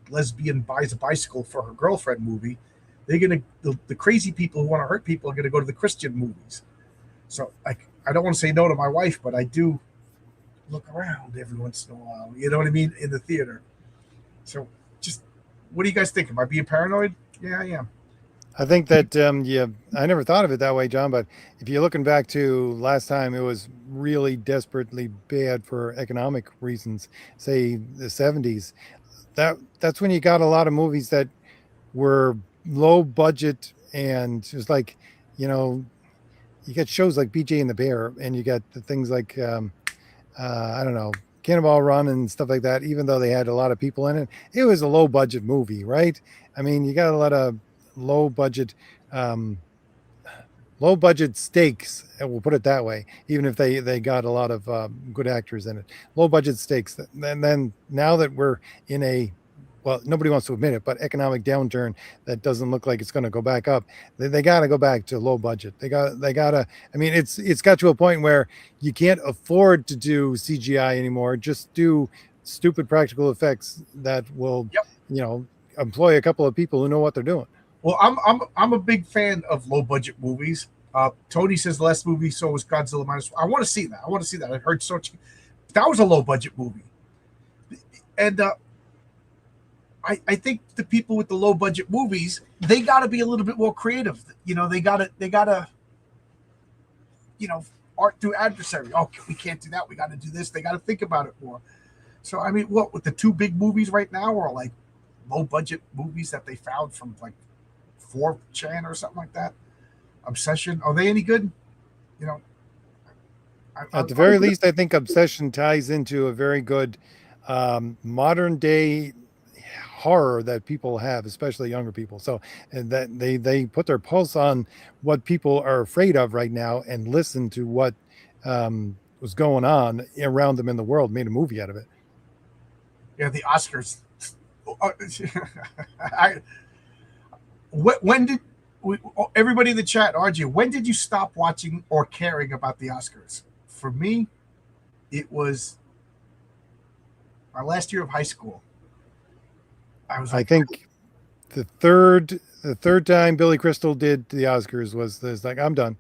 lesbian buys a bicycle for her girlfriend movie. They're going to, the crazy people who want to hurt people are going to go to the Christian movies. So, like, I don't want to say no to my wife, but I do look around every once in a while. You know what I mean? In the theater. So just, what do you guys think? Am I being paranoid? Yeah, I am. I think that yeah, I never thought of it that way, John. But if you're looking back to last time, it was really desperately bad for economic reasons. Say the '70s. That's when you got a lot of movies that were low budget, and it was like, you know, you got shows like BJ and the Bear, and you got the things like I don't know, Cannonball Run and stuff like that. Even though they had a lot of people in it, it was a low budget movie, right? I mean, you got a lot of low budget, um, low budget stakes. We'll put it that way. Even if they got a lot of good actors in it, low budget stakes. And then now that we're in a, well, nobody wants to admit it, but economic downturn that doesn't look like it's going to go back up. They got to go back to low budget. They got to. I mean, it's got to a point where you can't afford to do CGI anymore. Just do stupid practical effects that will, Yep. you know, employ a couple of people who know what they're doing. Well, I'm a big fan of low budget movies. Tony says the last movie so was Godzilla minus. I want to see that. I want to see that. I heard so. That was a low budget movie, and I think the people with the low budget movies, they got to be a little bit more creative. You know, they gotta you know, art through adversary. Oh, we can't do that. We got to do this. They got to think about it more. So I mean, what with the two big movies right now are like low budget movies that they found from like 4chan or something like that. Obsession. Are they any good? You know, At the very least, I think Obsession ties into a very good modern day horror that people have, especially younger people. So, and that they put their pulse on what people are afraid of right now and listen to what was going on around them in the world, made a movie out of it. yeah, the Oscars. I when did everybody in the chat, RJ, when did you stop watching or caring about the Oscars? For me, it was my last year of high school. I was I like, think the third time Billy Crystal did the Oscars was like, I'm done.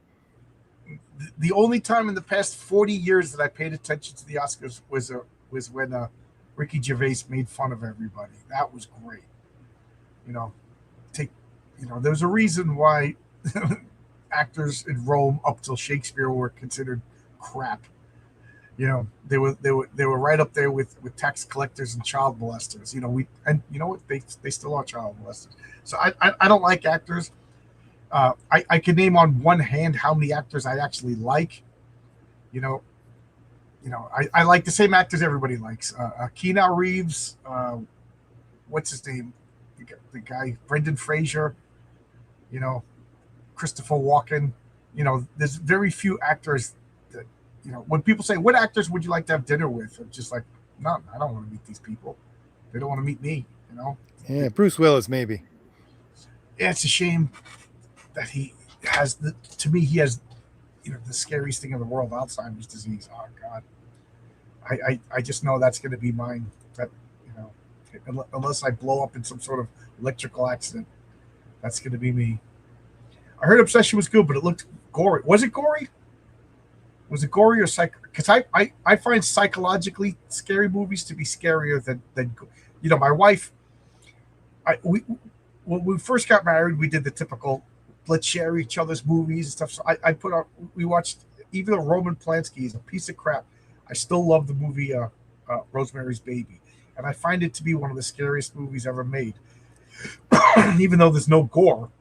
the only time in the past 40 years that I paid attention to the Oscars was when Ricky Gervais made fun of everybody. That was great. You know, there's a reason why actors in Rome up till Shakespeare were considered crap. You know, they were right up there with tax collectors and child molesters. You know, you know what, they still are child molesters. So I don't like actors. I can name on one hand how many actors I actually like. You know, I like the same actors everybody likes. Keanu Reeves, what's his name? The guy, Brendan Fraser, you know, Christopher Walken. You know, there's very few actors that, you know, when people say, what actors would you like to have dinner with? I'm just like, none. I don't want to meet these people. They don't want to meet me, you know? Yeah, Bruce Willis, maybe. Yeah, it's a shame that he has, to me, he has, you know, the scariest thing in the world, Alzheimer's disease. Oh, God. I just know that's going to be mine. That, you know, unless I blow up in some sort of electrical accident, that's going to be me. I heard Obsession was good, but it looked gory. Was it gory? Was it gory or psych? Because I find psychologically scary movies to be scarier than you know, my wife. When we first got married, we did the typical let's share each other's movies and stuff. So we watched, even though Roman Polanski is a piece of crap, I still love the movie Rosemary's Baby, and I find it to be one of the scariest movies ever made. Even though there's no gore,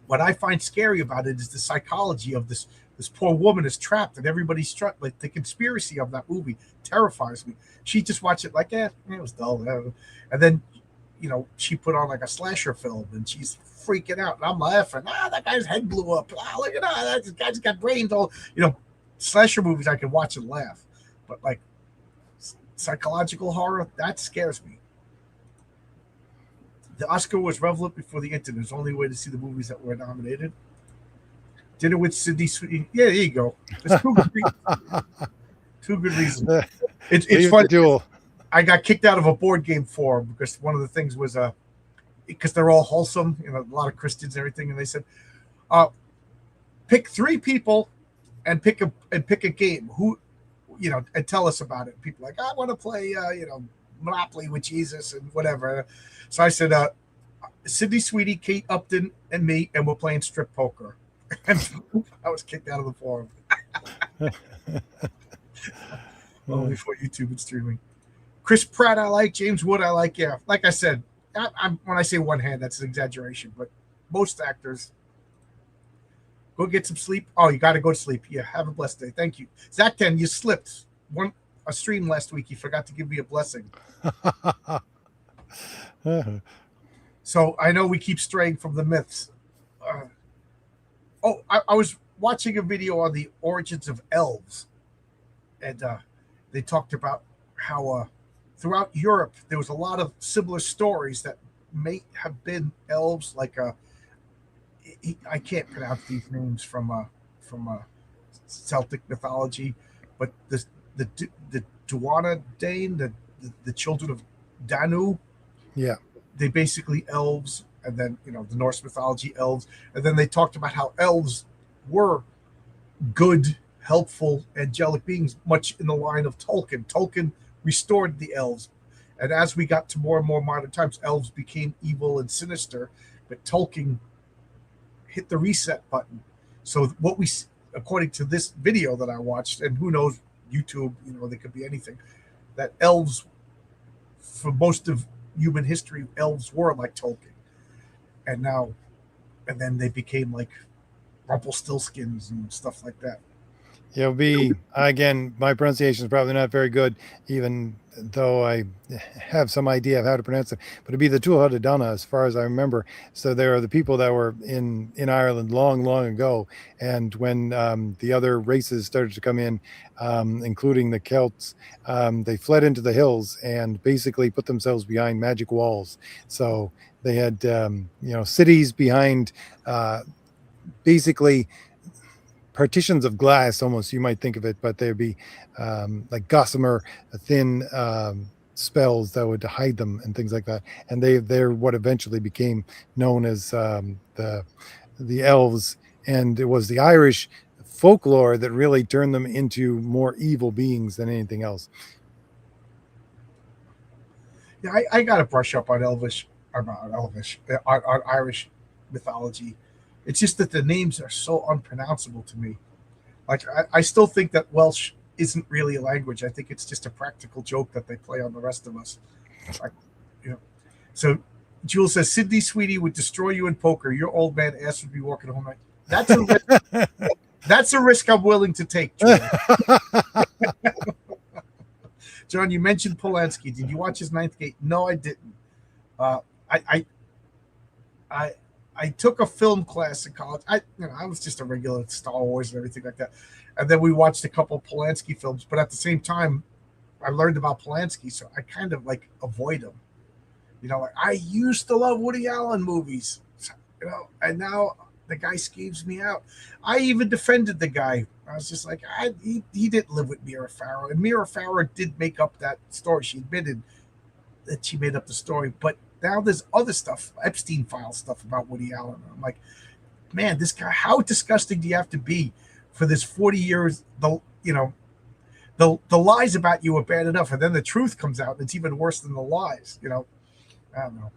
what I find scary about it is the psychology of this poor woman is trapped and everybody's trapped. Like the conspiracy of that movie terrifies me. She just watched it like, it was dull. And then, you know, she put on like a slasher film and she's freaking out. And I'm laughing. That guy's head blew up. Look at that. This guy's got brains all, you know, slasher movies I can watch and laugh. But like psychological horror, that scares me. The Oscar was relevant before the internet. There's only way to see the movies that were nominated. Dinner with Sydney Sweeney. Yeah, there you go. There's two good reasons. Two good reasons. It's funny. Duel. I got kicked out of a board game forum because one of the things was because they're all wholesome, you know, a lot of Christians and everything, and they said, pick 3 people and pick a game. Who, and tell us about it. People are like, I want to play, Monopoly with Jesus and whatever. So I said, Sydney Sweetie, Kate Upton, and me, and we're playing strip poker. And I was kicked out of the forum. Before YouTube and streaming. Chris Pratt, I like. James Wood, I like. Yeah, like I said, I'm when I say one hand, that's an exaggeration. But most actors, go get some sleep. Oh, you got to go to sleep. Yeah, have a blessed day. Thank you, Zach. 10, you slipped a stream last week. You forgot to give me a blessing. So I know we keep straying from the myths. I was watching a video on the origins of elves, and they talked about how throughout Europe there was a lot of similar stories that may have been elves. Like I can't pronounce these names from Celtic mythology, but the Duana Dane, the children of Danu. Yeah. They basically elves, and then the Norse mythology elves, and then they talked about how elves were good, helpful, angelic beings, much in the line of Tolkien. Tolkien restored the elves, and as we got to more and more modern times, elves became evil and sinister, but Tolkien hit the reset button. So what we, according to this video that I watched, and who knows, YouTube, they could be anything, that elves, for most of human history, elves were like Tolkien, and then they became like Rumpelstiltskins and stuff like that. It'll be, again, my pronunciation is probably not very good, even though I have some idea of how to pronounce it, but it'd be the Tuatha Dé Danann, as far as I remember. So there are the people that were in Ireland long, long ago, and when the other races started to come in, including the Celts, they fled into the hills and basically put themselves behind magic walls. So they had, cities behind basically partitions of glass, almost, you might think of it, but they'd be like gossamer thin spells that would hide them and things like that. And they're what eventually became known as the elves. And it was the Irish folklore that really turned them into more evil beings than anything else. Yeah, I got to brush up on on Irish mythology. It's just that the names are so unpronounceable to me. Like I still think that Welsh isn't really a language. I think it's just a practical joke that they play on the rest of us. So Jules says Sydney Sweetie would destroy you in poker. Your old man ass would be walking home like that's a risk. That's a risk I'm willing to take. John, you mentioned Polanski. Did you watch his Ninth Gate? No, I didn't. I took a film class in college. I was just a regular Star Wars and everything like that. And then we watched a couple of Polanski films. But at the same time, I learned about Polanski, so I kind of like avoid him. I used to love Woody Allen movies, and now the guy skeeves me out. I even defended the guy. I was just like, he didn't live with Mira Farrow. And Mira Farrow did make up that story. She admitted that she made up the story. But now there's other stuff, Epstein file stuff about Woody Allen. I'm like, man, this guy, how disgusting do you have to be for this 40 years? The lies about you are bad enough, and then the truth comes out, and it's even worse than the lies. I don't know.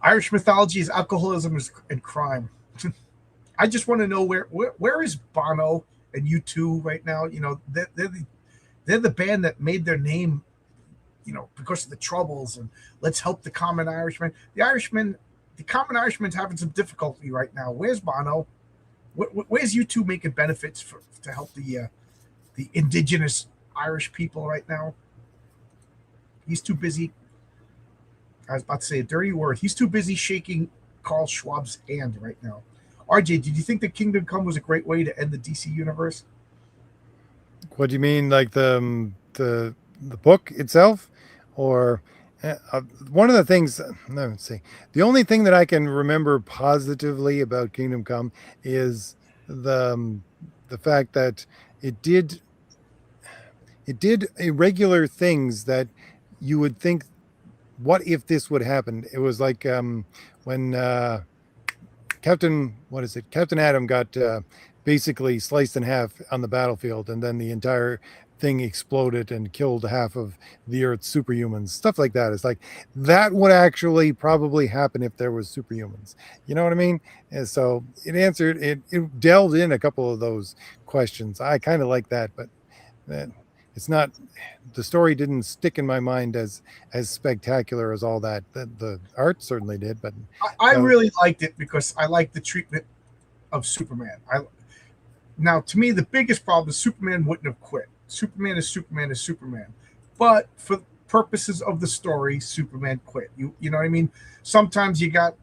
Irish mythology is alcoholism and crime. I just want to know where is Bono and U2 right now? They're the band that made their name, because of the Troubles and let's help the common Irishman. The common Irishman's having some difficulty right now. Where's Bono? Where's U2 making benefits to help the indigenous Irish people right now? He's too busy. I was about to say a dirty word. He's too busy shaking Carl Schwab's hand right now. RJ, did you think that Kingdom Come was a great way to end the DC universe? What do you mean, like the book itself, or one of the things? Let's see. The only thing that I can remember positively about Kingdom Come is the fact that it did irregular things that you would think, what if this would happen? It was like when Captain Adam got basically sliced in half on the battlefield, and then the entire thing exploded and killed half of the Earth's superhumans. Stuff like that. It's like that would actually probably happen if there was superhumans. You know what I mean? And so it delved in a couple of those questions. I kind of like that, but it's not, the story didn't stick in my mind as spectacular as all that. The art certainly did, but I really liked it because I liked the treatment of Superman. Now, to me, the biggest problem is Superman wouldn't have quit. Superman is Superman is Superman. But for purposes of the story, Superman quit. You know what I mean? Sometimes you got,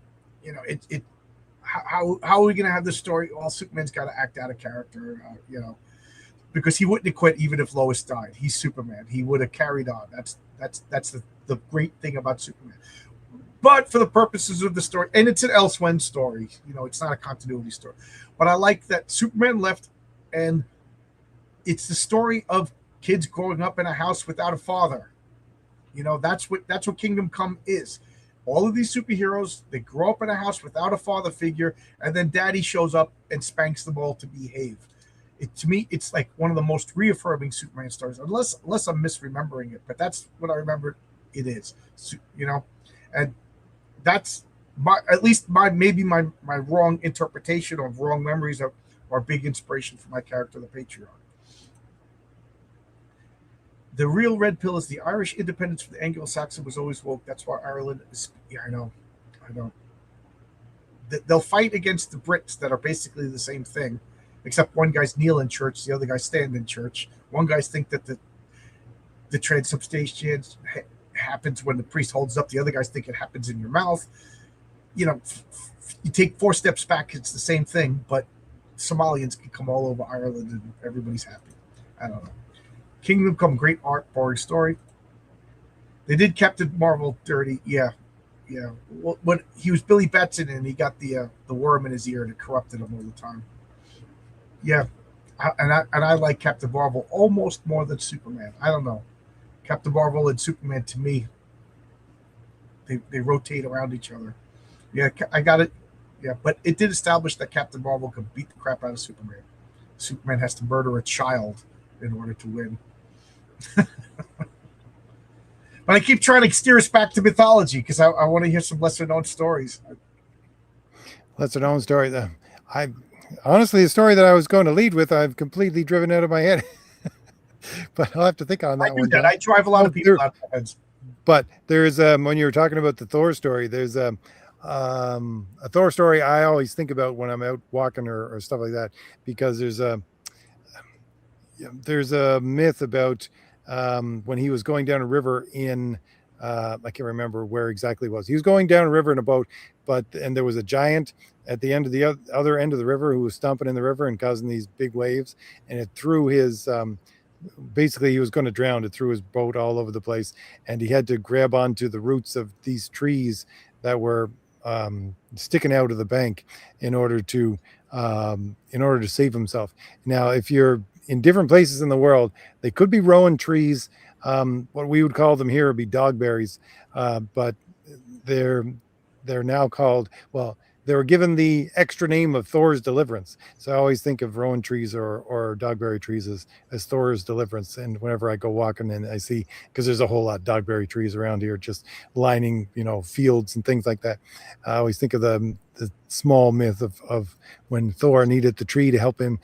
how are we going to have the story? Well, Superman's got to act out of character, because he wouldn't have quit even if Lois died. He's Superman. He would have carried on. That's the great thing about Superman. But for the purposes of the story, and it's an Elseworld story, it's not a continuity story. But I like that Superman left, and it's the story of kids growing up in a house without a father. That's what Kingdom Come is. All of these superheroes, they grow up in a house without a father figure, and then Daddy shows up and spanks them all to behave. To me, it's like one of the most reaffirming Superman stories, unless I'm misremembering it. But that's what I remember it is, and that's maybe my wrong interpretation or wrong memories are big inspiration for my character, the Patriarch. The real red pill is the Irish independence for the Anglo-Saxon was always woke. That's why Ireland is. Yeah, I know. They'll fight against the Brits that are basically the same thing, except one guy's kneel in church, the other guy's stand in church. One guy's think that the transubstantiation happens when the priest holds up. The other guys think it happens in your mouth. You take 4 steps back, it's the same thing, but Somalians can come all over Ireland and everybody's happy. I don't know. Kingdom Come, great art, boring story. They did Captain Marvel dirty, yeah. Well, when he was Billy Batson and he got the worm in his ear and it corrupted him all the time. Yeah, I like Captain Marvel almost more than Superman. I don't know. Captain Marvel and Superman, to me, they rotate around each other. Yeah, I got it. Yeah, but it did establish that Captain Marvel could beat the crap out of Superman. Superman has to murder a child in order to win. But I keep trying to steer us back to mythology because I want to hear some lesser known stories. Lesser known story. Honestly, the story that I was going to lead with, I've completely driven out of my head. But I'll have to think on that one. I drive a lot of people out of their heads. But there's when you were talking about the Thor story, there's a Thor story I always think about when I'm out walking or stuff like that, because there's a myth about when he was going down a river in I can't remember where exactly it was. He was going down a river in a boat, and there was a giant at the end of the other end of the river who was stomping in the river and causing these big waves, and it threw his basically he was going to drown. It threw his boat all over the place, and he had to grab onto the roots of these trees that were sticking out of the bank in order to save himself. Now, if you're in different places in the world, they could be rowan trees. What we would call them here would be dogberries, but they're now called, well, they were given the extra name of Thor's deliverance. So I always think of rowan trees or dogberry trees as Thor's deliverance. And whenever I go walking and I see, because there's a whole lot of dogberry trees around here, just lining, fields and things like that. I always think of the small myth of when Thor needed the tree to help him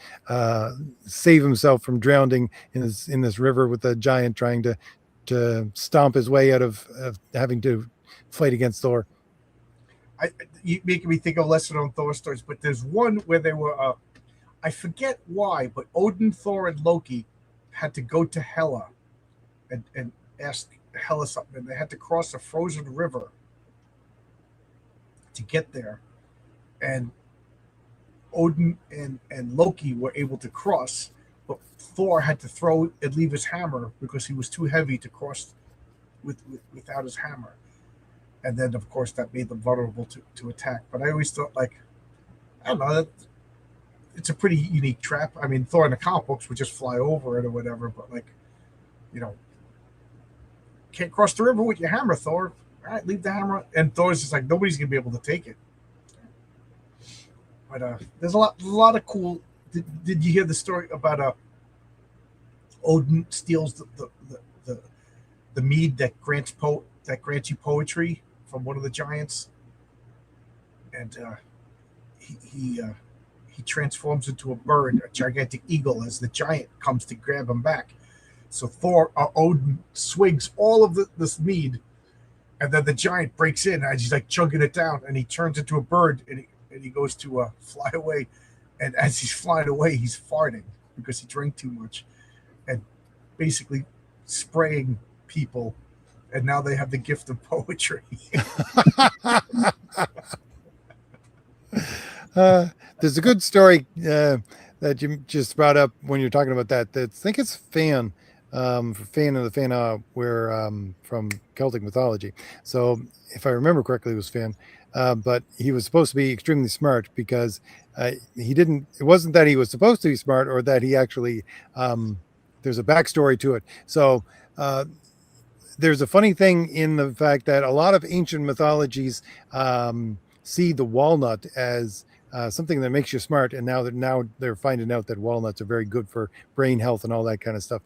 save himself from drowning in this river with a giant trying to stomp his way out of having to fight against Thor. You making me think of lesser known Thor stories, but there's one where they were, I forget why, but Odin, Thor, and Loki had to go to Hela and ask Hela something, and they had to cross a frozen river to get there. And Odin and Loki were able to cross, but Thor had to throw and leave his hammer because he was too heavy to cross without his hammer. And then, of course, that made them vulnerable to attack. But I always thought, I don't know, it's a pretty unique trap. I mean, Thor in the comic books would just fly over it or whatever, but, can't cross the river with your hammer, Thor. All right, leave the hammer. And Thor's just like, nobody's going to be able to take it. But there's a lot of cool did you hear the story about Odin steals the mead that grants you poetry from one of the giants, and he transforms into a bird, a gigantic eagle, as the giant comes to grab him back. So Odin swigs all of this mead, and then the giant breaks in as he's like chugging it down, and he turns into a bird, and he goes to fly away. And as he's flying away, he's farting because he drank too much, and basically spraying people. And now they have the gift of poetry. There's a good story that you just brought up when you're talking about that. I think it's Fan, Fan of the Fan, where from Celtic mythology. So if I remember correctly, it was Fan. But he was supposed to be extremely smart because he didn't. It wasn't that he was supposed to be smart, or that he actually. There's a backstory to it. So there's a funny thing in the fact that a lot of ancient mythologies see the walnut as something that makes you smart, and now they're finding out that walnuts are very good for brain health and all that kind of stuff,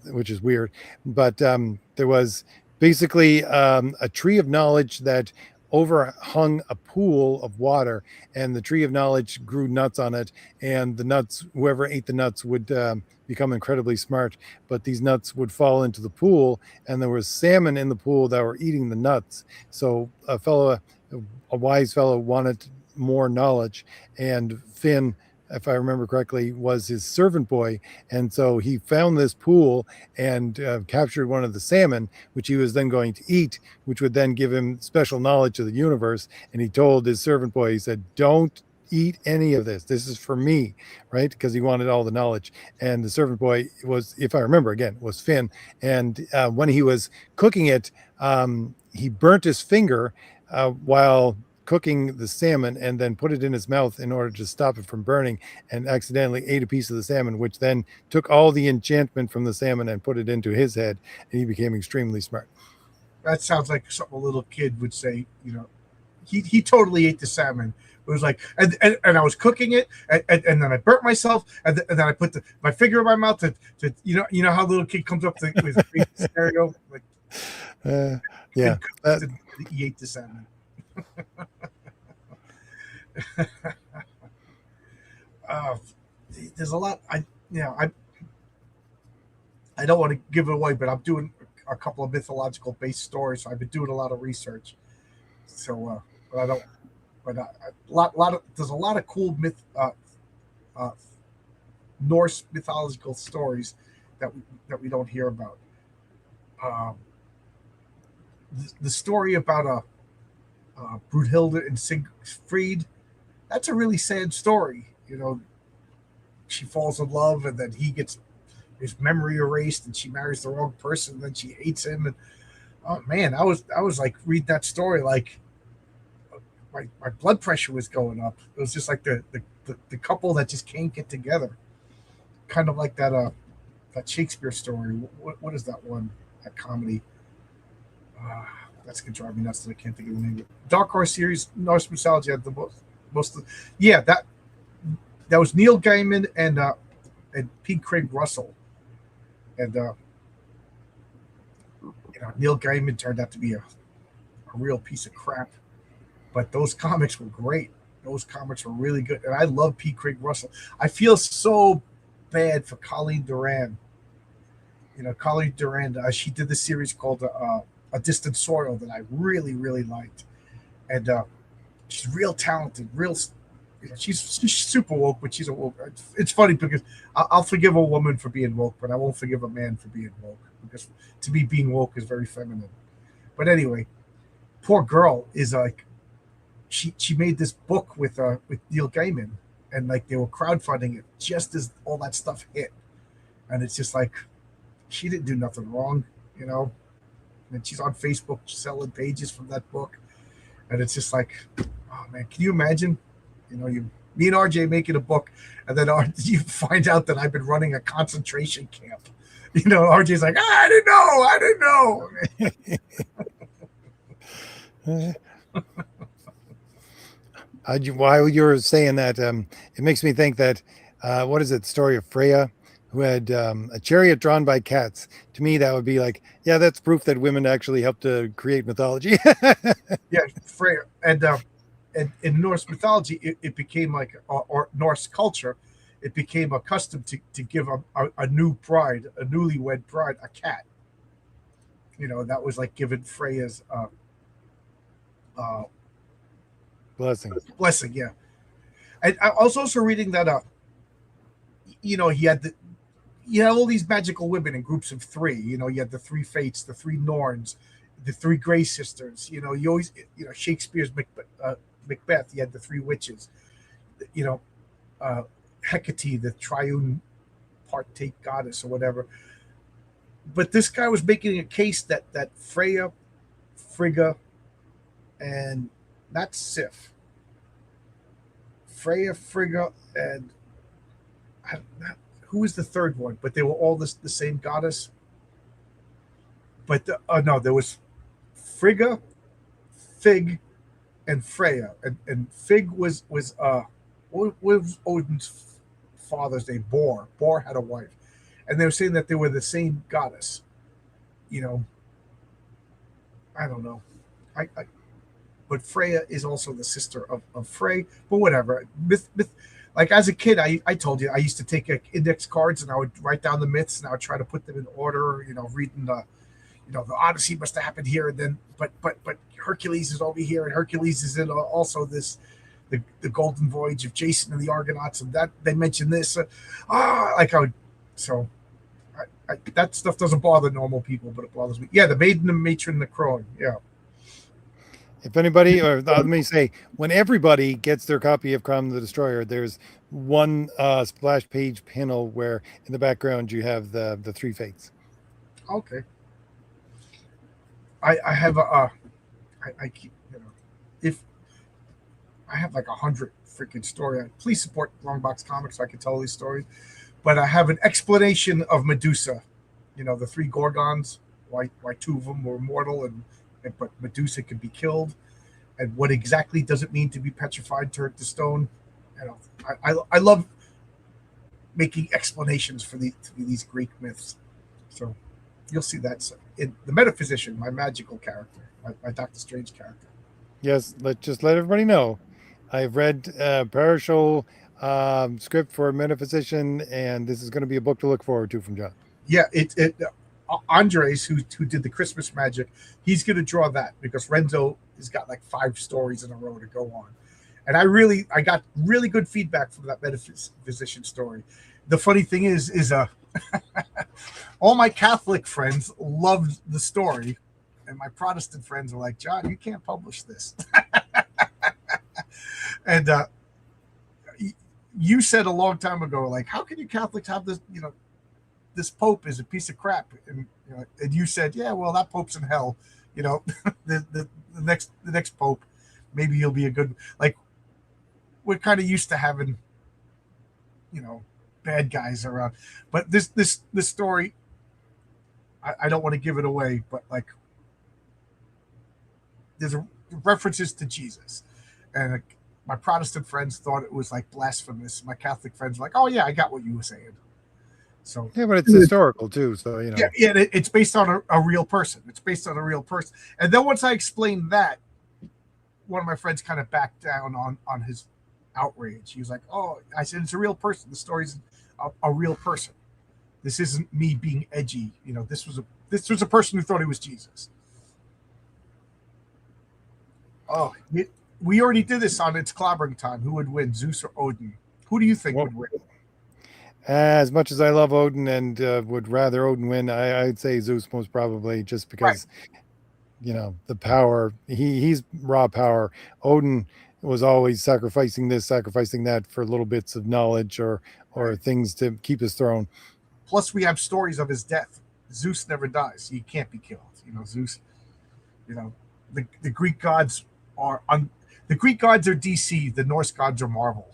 which is weird. But there was basically a tree of knowledge that overhung a pool of water, and the tree of knowledge grew nuts on it, and the nuts, whoever ate the nuts would become incredibly smart, but these nuts would fall into the pool, and there was salmon in the pool that were eating the nuts. So a wise fellow wanted more knowledge, and Finn, if I remember correctly, was his servant boy. And so he found this pool and captured one of the salmon, which he was then going to eat, which would then give him special knowledge of the universe. And he told his servant boy, he said, "Don't eat any of this. This is for me," right? Because he wanted all the knowledge. And the servant boy was, if I remember again, was Finn. And when he was cooking it, he burnt his finger while cooking the salmon, and then put it in his mouth in order to stop it from burning, and accidentally ate a piece of the salmon, which then took all the enchantment from the salmon and put it into his head, and he became extremely smart. That sounds like something a little kid would say. He totally ate the salmon. It was like, and I was cooking it, and then I burnt myself, and then I put my finger in my mouth to you know how the little kid comes up with a scenario, like yeah, he ate the salmon. There's a lot. I don't want to give it away, but I'm doing a couple of mythological based stories. So I've been doing a lot of research. So, but I don't. But there's a lot of cool Norse mythological stories that we don't hear about. The story about Brunhilde and Siegfried, that's a really sad story. She falls in love, and then he gets his memory erased, and she marries the wrong person, and then she hates him. And oh man, I was like reading that story, like my blood pressure was going up. It was just like the couple that just can't get together, kind of like that Shakespeare story. What is that one? That comedy. That's gonna drive me nuts that I can't think of the name of it. Dark Horse series, Norse mythology had the most. Yeah, that was Neil Gaiman and P. Craig Russell, and Neil Gaiman turned out to be a real piece of crap, but those comics were great. Those comics were really good, and I love P. Craig Russell. I feel so bad for Colleen Doran. Colleen Doran, she did this series called A Distant Soil that I really, really liked. And she's real talented, she's super woke, but she's a woke. It's funny because I'll forgive a woman for being woke, but I won't forgive a man for being woke, because to me, being woke is very feminine. But poor girl is like, she made this book with Neil Gaiman, and like they were crowdfunding it just as all that stuff hit. And it's just like, she didn't do nothing wrong, and she's on Facebook selling pages from that book. And it's just like, oh man, can you imagine? Me and RJ making a book, and then you find out that I've been running a concentration camp. RJ's like, I didn't know. While you were saying that, it makes me think that what is it? The story of Freya, who had a chariot drawn by cats. To me, that would be like, yeah, that's proof that women actually helped to create mythology. Yeah, Freya, and in Norse mythology, it became like, or Norse culture, it became accustomed to give a new bride, a newlywed bride, a cat. You know, that was like giving Freya's uh, Blessing. blessing. Yeah, and I was also reading that you know, he had all these magical women in groups of three. You know, you had the three Fates, the three Norns, the three Grey Sisters. You know, you always, you know, Shakespeare's Macbeth. You had the three witches. You know, Hecate, the triune partake goddess or whatever. But this guy was making a case that Freya, Frigga, and not Sif. Freya, Frigga, and who was the third one? But they were all the same goddess. But no, there was Frigga, Fig, and Freya, and Fig was what was Odin's father's name? Bor. Bor had a wife, and they were saying that they were the same goddess. You know, I don't know. But Freya is also the sister of Frey. But whatever. Myth. Like as a kid, I told you I used to take index cards and I would write down the myths and I would try to put them in order. You know, reading the Odyssey must have happened here, and then but Hercules is over here, and Hercules is in also this the Golden Voyage of Jason and the Argonauts, and that they mention this. Like I would, so that stuff doesn't bother normal people, but it bothers me. Yeah, the maiden, the matron, the crone. Yeah. If anybody, or let me say, when everybody gets their copy of Crom the Destroyer, there's one splash page panel where in the background you have the three fates. Okay. I have I keep, you know, if I have like 100 freaking story. Please support Longbox Comics so I can tell these stories. But I have an explanation of Medusa. You know, the three Gorgons, why two of them were mortal, but Medusa could be killed, and what exactly does it mean to be petrified, turned to stone. You know, I love making explanations for these Greek myths. So you'll see that in the Metaphysician, my magical character, my Doctor Strange character. Yes, let everybody know. I've read partial script for Metaphysician, and this is going to be a book to look forward to from John. Yeah, Andres, who did the Christmas magic, he's going to draw that because Renzo has got like 5 stories in a row to go on. And I got really good feedback from that Metaphysician story. The funny thing is all my Catholic friends loved the story, and my Protestant friends were like, John, you can't publish this. And you said a long time ago, like, how can you Catholics have this, you know, this Pope is a piece of crap, and you know, and you said, yeah, well, that Pope's in hell, you know. the next Pope, maybe he'll be a good, like, we're kind of used to having, you know, bad guys around, but this story, I don't want to give it away, but like, there's references to Jesus, and my Protestant friends thought it was like blasphemous. My Catholic friends were like, oh yeah, I got what you were saying. So yeah, but it's historical too. So you know, yeah, it's based on a real person. It's based on a real person. And then once I explained that, one of my friends kind of backed down on his outrage. He was like, "Oh," I said, "It's a real person. The story's a real person. This isn't me being edgy. You know, this was a person who thought he was Jesus." Oh, we already did this on It's Clobbering Time. Who would win, Zeus or Odin? Who do you think would win? As much as I love Odin and would rather Odin win, I'd say Zeus most probably, just because, you know, the power. He's raw power. Odin was always sacrificing this, sacrificing that for little bits of knowledge or things to keep his throne. Plus, we have stories of his death. Zeus never dies. He can't be killed. You know, Zeus. You know, the Greek gods are the Greek gods are DC. The Norse gods are Marvel.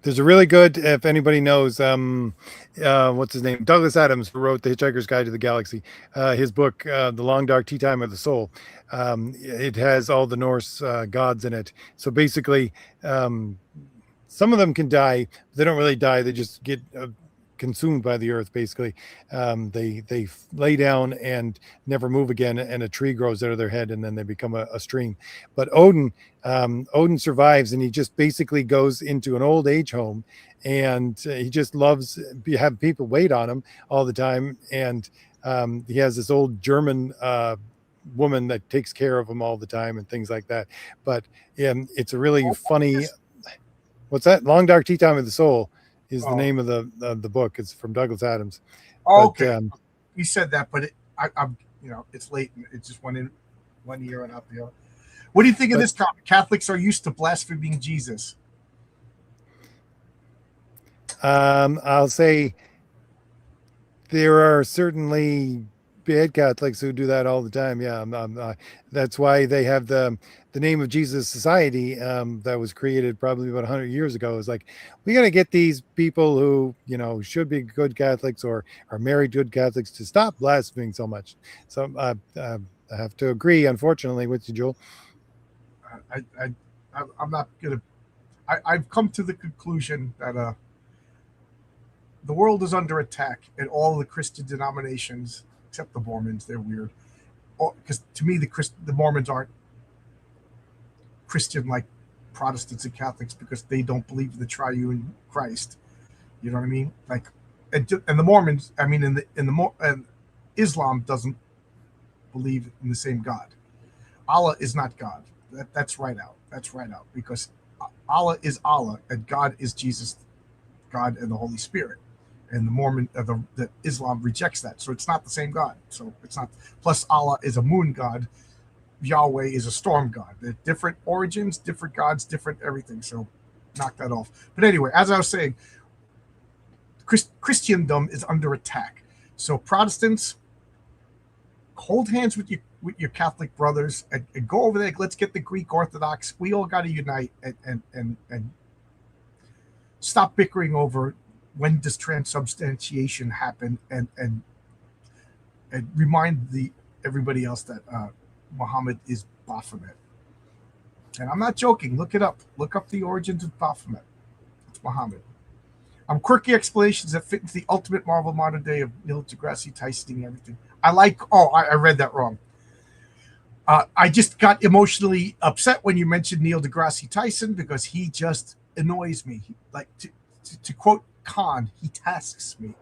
There's a really good, if anybody knows, what's his name? Douglas Adams, who wrote The Hitchhiker's Guide to the Galaxy. His book, The Long Dark Tea Time of the Soul. It has all the Norse gods in it. So basically, some of them can die. They don't really die. They just get consumed by the earth. Basically, they lay down and never move again, and a tree grows out of their head, and then they become a stream. But Odin survives, and he just basically goes into an old age home, and he just loves have people wait on him all the time, and he has this old German woman that takes care of him all the time and things like that. But it's a really funny. What's that? Long Dark Tea Time of the Soul is the name of the book. It's from Douglas Adams. Oh, okay. You said that, but I'm it's late. It just went in one ear and out the other. What do you think of this comment? Catholics are used to blaspheming Jesus. I'll say there are certainly bad Catholics who do that all the time. Yeah, that's why they have the Name of Jesus Society that was created probably about 100 years ago. Is like, we got to get these people who should be good Catholics or are married good Catholics to stop blaspheming so much. So I have to agree, unfortunately, with you, Joel. I'm not gonna. I've come to the conclusion that the world is under attack, and all the Christian denominations, except the Mormons, they're weird. Because to me, the Mormons aren't Christian like Protestants and Catholics, because they don't believe in the triune Christ. You know what I mean? Like, and the Mormons, I mean, and Islam doesn't believe in the same God. Allah is not God. That's right out. That's right out, because Allah is Allah, and God is Jesus, God and the Holy Spirit. And the Islam rejects that, so it's not the same God. So it's not. Plus, Allah is a moon god. Yahweh is a storm god. They're different origins, different gods, different everything. So knock that off. But anyway, as I was saying, Christendom is under attack. So Protestants, hold hands with your Catholic brothers and go over there. Let's get the Greek Orthodox. We all got to unite and stop bickering over when does transubstantiation happen, and remind everybody else that Muhammad is Baphomet. And I'm not joking. Look it up. Look up the origins of Baphomet. It's Muhammad. Quirky explanations that fit into the ultimate Marvel modern day of Neil deGrasse Tyson and everything. I read that wrong. I just got emotionally upset when you mentioned Neil deGrasse Tyson, because he just annoys me. Like, to quote Khan, he tasks me.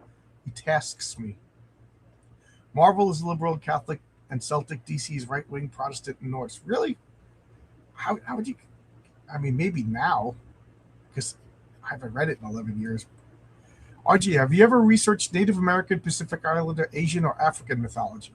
Marvel is liberal, Catholic, and Celtic. DC is right-wing, Protestant, and Norse. Really? How would you? I mean, maybe now, because I haven't read it in 11 years. RG, have you ever researched Native American, Pacific Islander, Asian, or African mythology?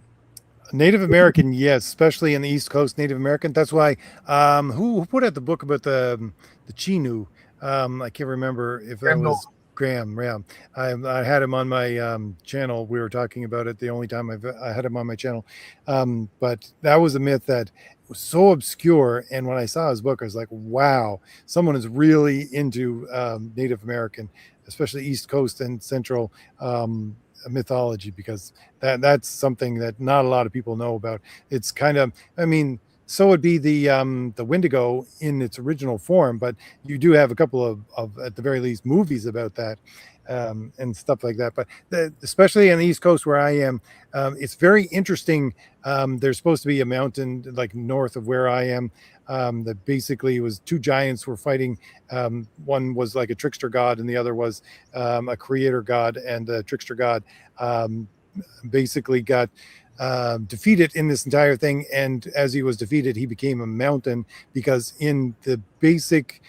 Native American, yes, especially in the East Coast, Native American. That's why. Who put out the book about the Chinu? I can't remember if that was Graham. Yeah, I had him on my channel. We were talking about it the only time I had him on my channel. But that was a myth that was so obscure. And when I saw his book, I was like, wow, someone is really into Native American, especially East Coast and Central mythology, because that's something that not a lot of people know about. It's kind of, I mean, so would be the Wendigo in its original form, but you do have a couple of at the very least movies about that and stuff like that. But especially on the East Coast where I am, it's very interesting. There's supposed to be a mountain like north of where I am that basically was two giants were fighting. One was like a trickster god, and the other was a creator god, and the trickster god basically got defeated in this entire thing. And as he was defeated, he became a mountain, because in the basic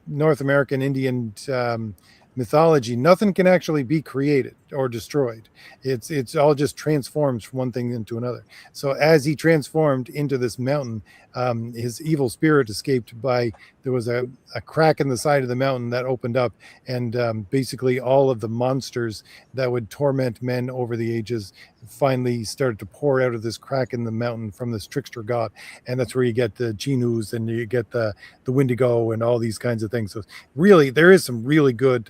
North American Indian mythology, nothing can actually be created or destroyed. It's all just transforms from one thing into another. So as he transformed into this mountain, his evil spirit escaped by, there was a crack in the side of the mountain that opened up, and basically all of the monsters that would torment men over the ages finally started to pour out of this crack in the mountain from this trickster god. And that's where you get the Chinus, and you get the Wendigo and all these kinds of things. So really, there is some really good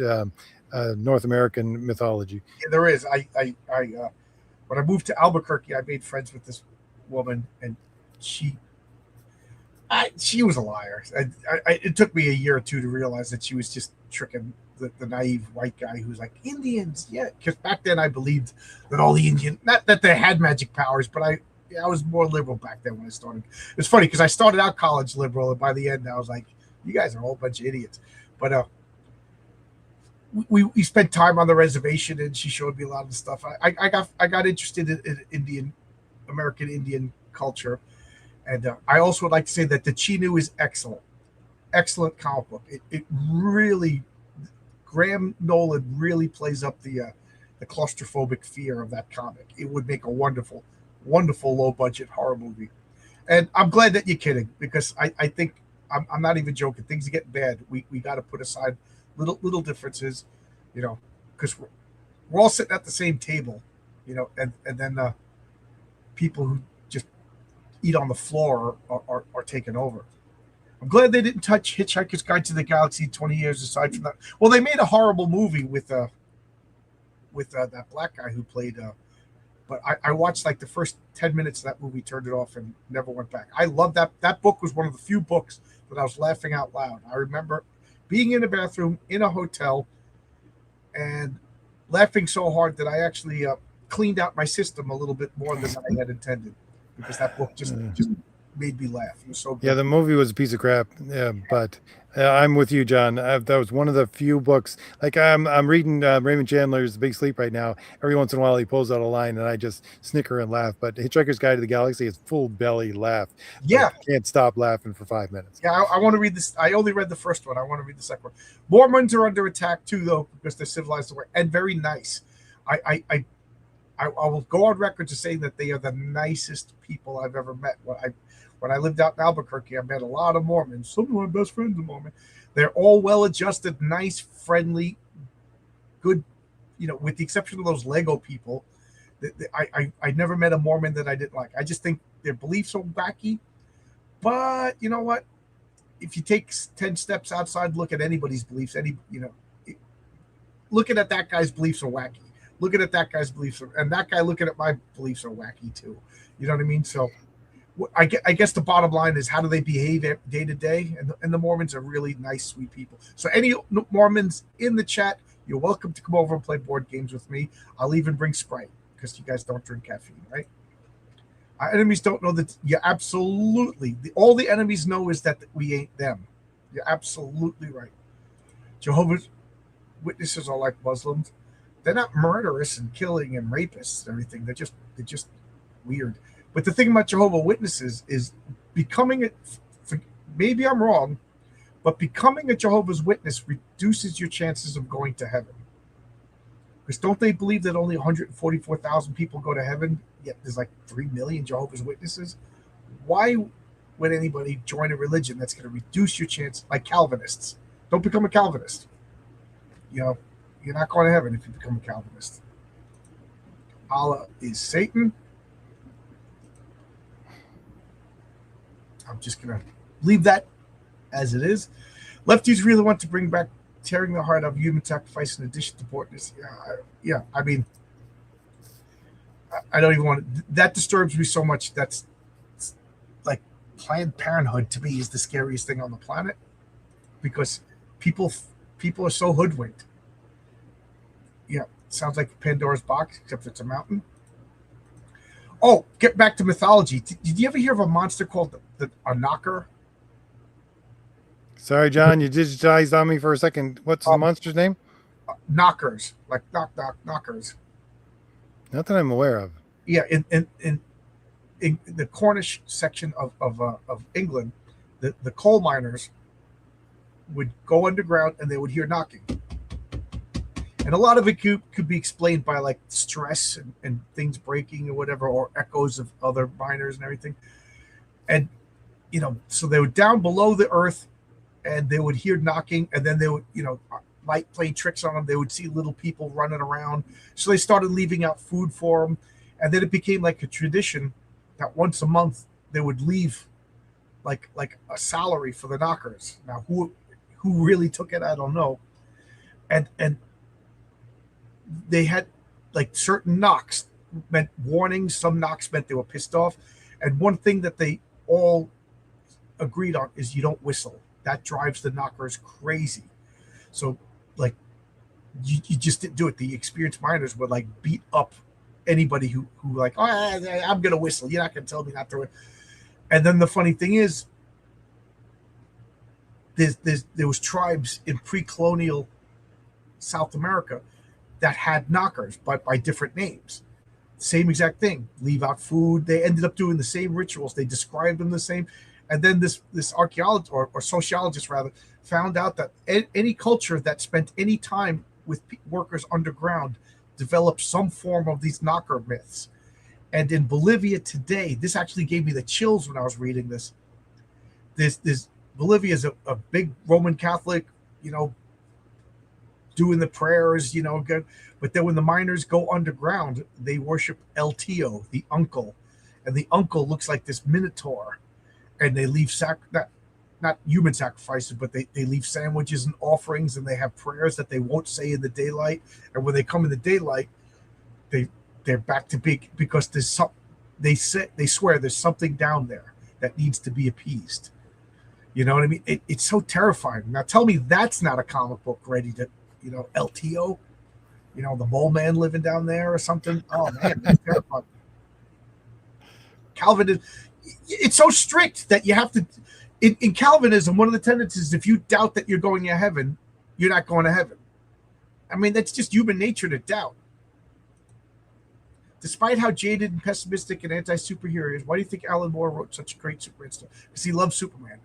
North American mythology. Yeah, there is. I when I moved to Albuquerque, I made friends with this woman, and she She was a liar. It took me a year or two to realize that she was just tricking the naive white guy who's like, Indians, yeah. Because back then I believed that all the Indian, not that they had magic powers, but I was more liberal back then when I started. It's funny because I started out college liberal, and by the end I was like, you guys are a whole bunch of idiots. But we spent time on the reservation, and she showed me a lot of the stuff. I got interested in Indian American Indian culture. And I also would like to say that the Chinu is excellent comic book. It really, Graham Nolan really plays up the claustrophobic fear of that comic. It would make a wonderful low budget horror movie. And I'm glad that you're kidding, because I think I'm not even joking. Things are getting bad. We got to put aside little differences, because we're all sitting at the same table, and then people who just eat on the floor are taken over. I'm glad they didn't touch Hitchhiker's Guide to the Galaxy 20 years aside from that. Well, they made a horrible movie with that black guy who played. But I watched like the first 10 minutes of that movie, turned it off, and never went back. I love that. That book was one of the few books that I was laughing out loud. I remember being in a bathroom in a hotel and laughing so hard that I actually cleaned out my system a little bit more than I had intended, because that book just made me laugh. It was so good. Yeah, the movie was a piece of crap. Yeah, but I'm with you, John. That was one of the few books. Like I'm reading Raymond Chandler's The Big Sleep right now. Every once in a while, he pulls out a line, and I just snicker and laugh. But Hitchhiker's Guide to the Galaxy is full belly laugh. Yeah, like, can't stop laughing for 5 minutes. Yeah, I want to read this. I only read the first one. I want to read the second one. Mormons are under attack too, though, because they're civilized away and very nice. I will go on record to say that they are the nicest people I've ever met. When I lived out in Albuquerque, I met a lot of Mormons. Some of my best friends are Mormon. They're all well-adjusted, nice, friendly, good, with the exception of those Lego people. I never met a Mormon that I didn't like. I just think their beliefs are wacky. But you know what? If you take 10 steps outside, look at anybody's beliefs, looking at that guy's beliefs are wacky. Looking at that guy's beliefs, and that guy looking at my beliefs are wacky too. You know what I mean? So I guess the bottom line is, how do they behave day to day? And the Mormons are really nice, sweet people. So any Mormons in the chat, you're welcome to come over and play board games with me. I'll even bring Sprite, because you guys don't drink caffeine, right? Our enemies don't know that. You're absolutely. All the enemies know is that we ain't them. You're absolutely right. Jehovah's Witnesses are like Muslims. They're not murderous and killing and rapists and everything. They're just weird. But the thing about Jehovah's Witnesses is becoming it. Maybe I'm wrong, but becoming a Jehovah's Witness reduces your chances of going to heaven. Because don't they believe that only 144,000 people go to heaven, yet there's like 3 million Jehovah's Witnesses? Why would anybody join a religion that's going to reduce your chance, like Calvinists? Don't become a Calvinist. You're not going to heaven if you become a Calvinist. Allah is Satan. I'm just going to leave that as it is. Lefties really want to bring back tearing the heart of human sacrifice in addition to portness. Yeah. I mean, I don't even want to. That disturbs me so much. That's like Planned Parenthood to me is the scariest thing on the planet, because people are so hoodwinked. Yeah, sounds like Pandora's box, except it's a mountain. Oh, get back to mythology. Did you ever hear of a monster called a knocker? Sorry, John, you digitized on me for a second. What's the monster's name? Knockers, like knockers. Not that I'm aware of. Yeah, in the Cornish section of England, the coal miners would go underground and they would hear knocking. And a lot of it could be explained by like stress and things breaking or whatever, or echoes of other miners and everything. And, so they were down below the earth and they would hear knocking, and then they would, light play tricks on them. They would see little people running around. So they started leaving out food for them. And then it became like a tradition that once a month they would leave like a salary for the knockers. Now, who really took it, I don't know. And they had like certain knocks meant warnings. Some knocks meant they were pissed off. And one thing that they all agreed on is you don't whistle. That drives the knockers crazy. So, like, you just didn't do it. The experienced miners would like beat up anybody who like, oh, I'm gonna whistle. You're not gonna tell me not to. And then the funny thing is, there was tribes in pre-colonial South America that had knockers, but by different names. Same exact thing. Leave out food. They ended up doing the same rituals. They described them the same. And then this archaeologist or sociologist rather found out that any culture that spent any time with workers underground developed some form of these knocker myths. And in Bolivia today, this actually gave me the chills when I was reading this. This Bolivia is a big Roman Catholic, doing the prayers, good. But then when the miners go underground, they worship El Tio, the uncle, and the uncle looks like this minotaur, and they leave not human sacrifices, but they leave sandwiches and offerings, and they have prayers that they won't say in the daylight. And when they come in the daylight, they're back to big because they swear there's something down there that needs to be appeased. You know what I mean? It's so terrifying. Now tell me that's not a comic book ready to, El Tio, the mole man living down there or something. Oh man, that's terrifying. Calvin, it's so strict that you have to. In Calvinism, one of the tenets is if you doubt that you're going to heaven, you're not going to heaven. I mean, that's just human nature to doubt. Despite how jaded and pessimistic and anti-superhero is, why do you think Alan Moore wrote such a great Superman stuff? Because he loves Superman.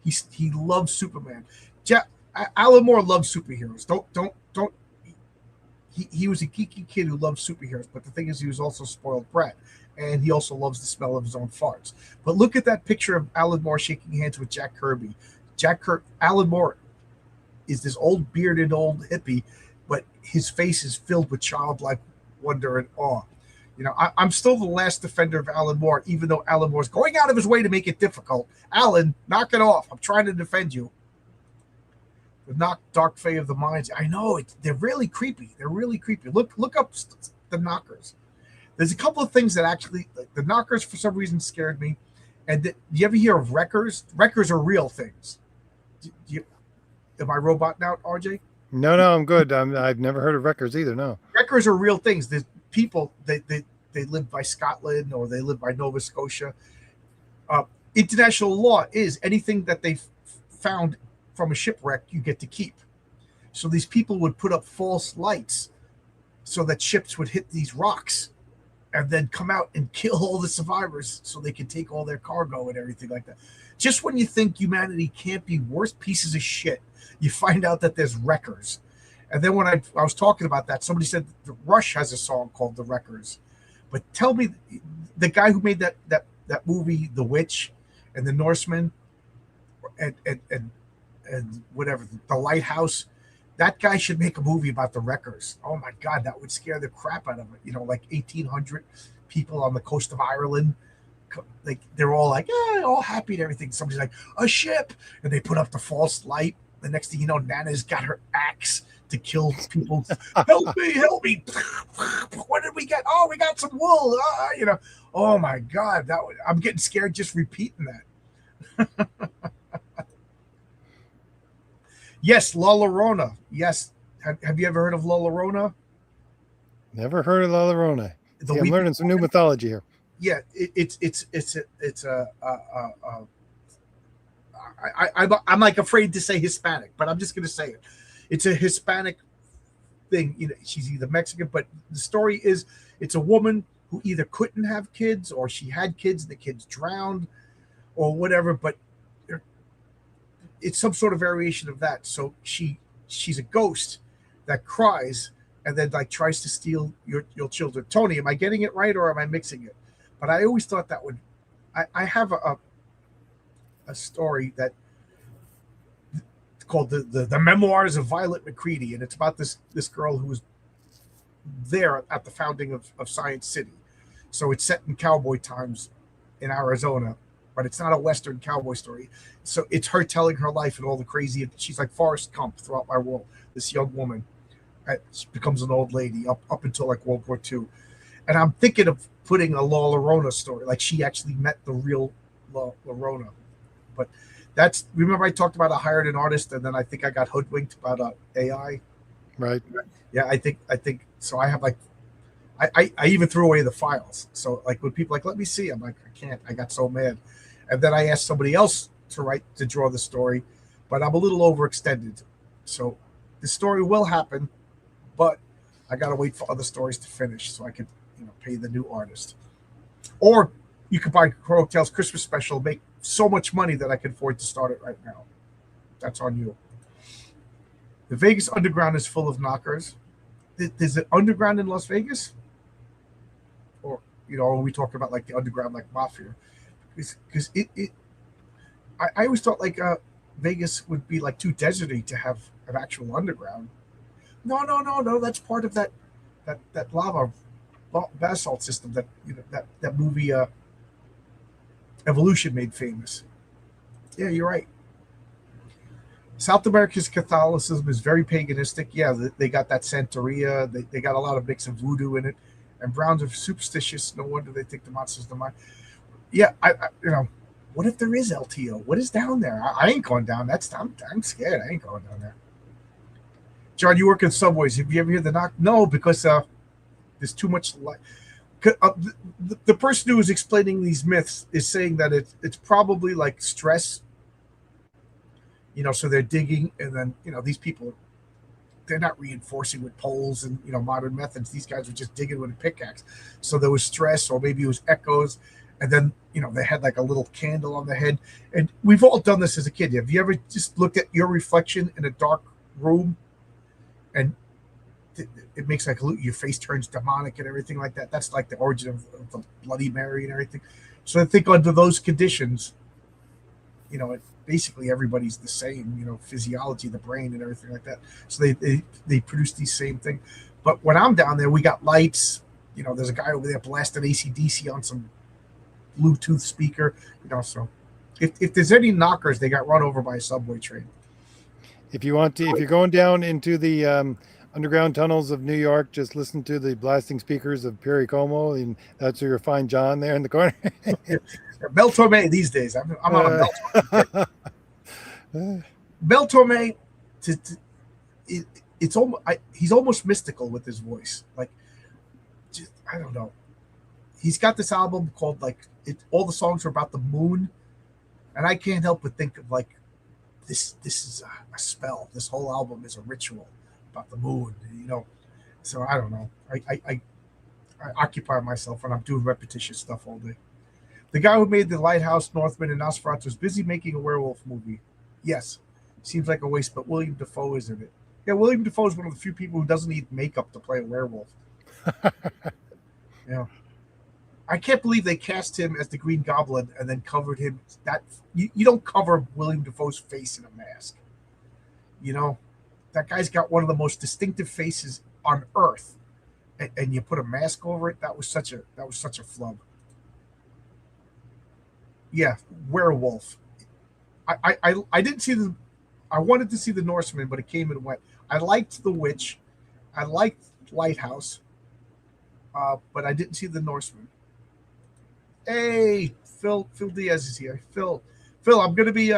He loves Superman. Alan Moore loves superheroes. Don't. He was a geeky kid who loved superheroes, but the thing is, he was also a spoiled brat, and he also loves the smell of his own farts. But look at that picture of Alan Moore shaking hands with Jack Kirby. Alan Moore is this old bearded old hippie, but his face is filled with childlike wonder and awe. I'm still the last defender of Alan Moore, even though Alan Moore's going out of his way to make it difficult. Alan, knock it off. I'm trying to defend you. The Dark Fae of the Minds. I know they're really creepy. They're really creepy. Look up the knockers. There's a couple of things that actually, the knockers for some reason scared me. And do you ever hear of wreckers? Wreckers are real things. Am I robot now, RJ? No, I'm good. I've never heard of wreckers either. No, wreckers are real things. There's people they live by Scotland or they live by Nova Scotia. International law is anything that they found from a shipwreck you get to keep. So these people would put up false lights so that ships would hit these rocks and then come out and kill all the survivors so they could take all their cargo and everything like that. Just when you think humanity can't be worse pieces of shit, you find out that there's wreckers. And then when I was talking about that, somebody said Rush has a song called The Wreckers. But tell me, the guy who made that movie, The Witch and The Norseman and whatever, The Lighthouse, that guy should make a movie about the wreckers. Oh my God, that would scare the crap out of it. Like 1,800 people on the coast of Ireland. Like they're all like, yeah, all happy and everything. Somebody's like, a ship. And they put up the false light. The next thing you know, Nana's got her axe to kill people. Help me. What did we get? Oh, we got some wool. Oh my God, I'm getting scared just repeating that. Yes, La Llorona. Yes. Have you ever heard of La Llorona? Never heard of La Llorona. I'm learning some new mythology here. Yeah, I'm like afraid to say Hispanic, but I'm just going to say it. It's a Hispanic thing. She's either Mexican, but the story is it's a woman who either couldn't have kids or she had kids and the kids drowned or whatever, but it's some sort of variation of that. So she's a ghost that cries and then like tries to steal your children. Tony, am I getting it right or am I mixing it? But I always thought that would. I have a story that called the Memoirs of Violet McCready, and it's about this girl who was there at the founding of Science City. So it's set in cowboy times in Arizona, but it's not a Western cowboy story. So it's her telling her life and all the crazy. She's like Forrest Gump throughout my world. This young woman, she becomes an old lady up until like World War II, and I'm thinking of putting a La Llorona story, like she actually met the real La Llorona. But remember I talked about I hired an artist, and then I think I got hoodwinked about AI. Right. Yeah, I think so. I have like I even threw away the files. So like when people like, let me see, I'm like, I can't. I got so mad, and then I asked somebody else to draw the story, but I'm a little overextended. So the story will happen, but I got to wait for other stories to finish so I could pay the new artist. Or you could buy Heroic Tales Christmas special, make so much money that I can afford to start it right now. That's on you. The Vegas Underground is full of knockers. There's an underground in Las Vegas, or when we talk about like the underground, like mafia, because I always thought like Vegas would be like too deserty to have an actual underground. No. That's part of that lava basalt system that movie Evolution made famous. Yeah, you're right. South America's Catholicism is very paganistic. Yeah, they got that Santeria. They got a lot of mix of voodoo in it. And Browns are superstitious. No wonder they think the monster's the mind. Yeah, I what if there is LTO? What is down there? I ain't going down. I'm scared. I ain't going down there. John, you work in subways. Have you ever heard the knock? No, because there's too much light. The person who is explaining these myths is saying that it's probably like stress. So they're digging, and then these people, they're not reinforcing with poles and modern methods. These guys were just digging with a pickaxe. So there was stress, or maybe it was echoes, and then they had like a little candle on the head. And we've all done this as a kid. Have you ever just looked at your reflection in a dark room, and it makes like your face turns demonic and everything like that? That's like the origin of the Bloody Mary and everything. So I think under those conditions, basically everybody's the same, physiology, the brain and everything like that. So they produce these same thing. But when I'm down there, we got lights. There's a guy over there blasting AC/DC on some Bluetooth speaker. So if there's any knockers, they got run over by a subway train. If you're going down into the underground tunnels of New York, just listen to the blasting speakers of Perry Como, and that's where you'll find John there in the corner. Mel Torme these days. I'm on a Mel Torme. Mel Torme, it's almost he's almost mystical with his voice. Like, I don't know. He's got this album called all the songs are about the moon, and I can't help but think of like this is a spell. This whole album is a ritual about the moon. So I don't know. I occupy myself when I'm doing repetitious stuff all day. The guy who made The Lighthouse, Northman, and Nosferatu was busy making a werewolf movie. Yes. Seems like a waste, but William Dafoe is in it. Yeah, William Dafoe is one of the few people who doesn't need makeup to play a werewolf. Yeah. I can't believe they cast him as the Green Goblin and then covered him. You don't cover William Dafoe's face in a mask. That guy's got one of the most distinctive faces on Earth, and you put a mask over it. That was such a flub. Yeah, werewolf. I didn't see I wanted to see the Norseman, but it came and went. I liked The Witch. I liked Lighthouse, but I didn't see the Norseman. Hey, Phil Diaz is here. Phil, I'm going to be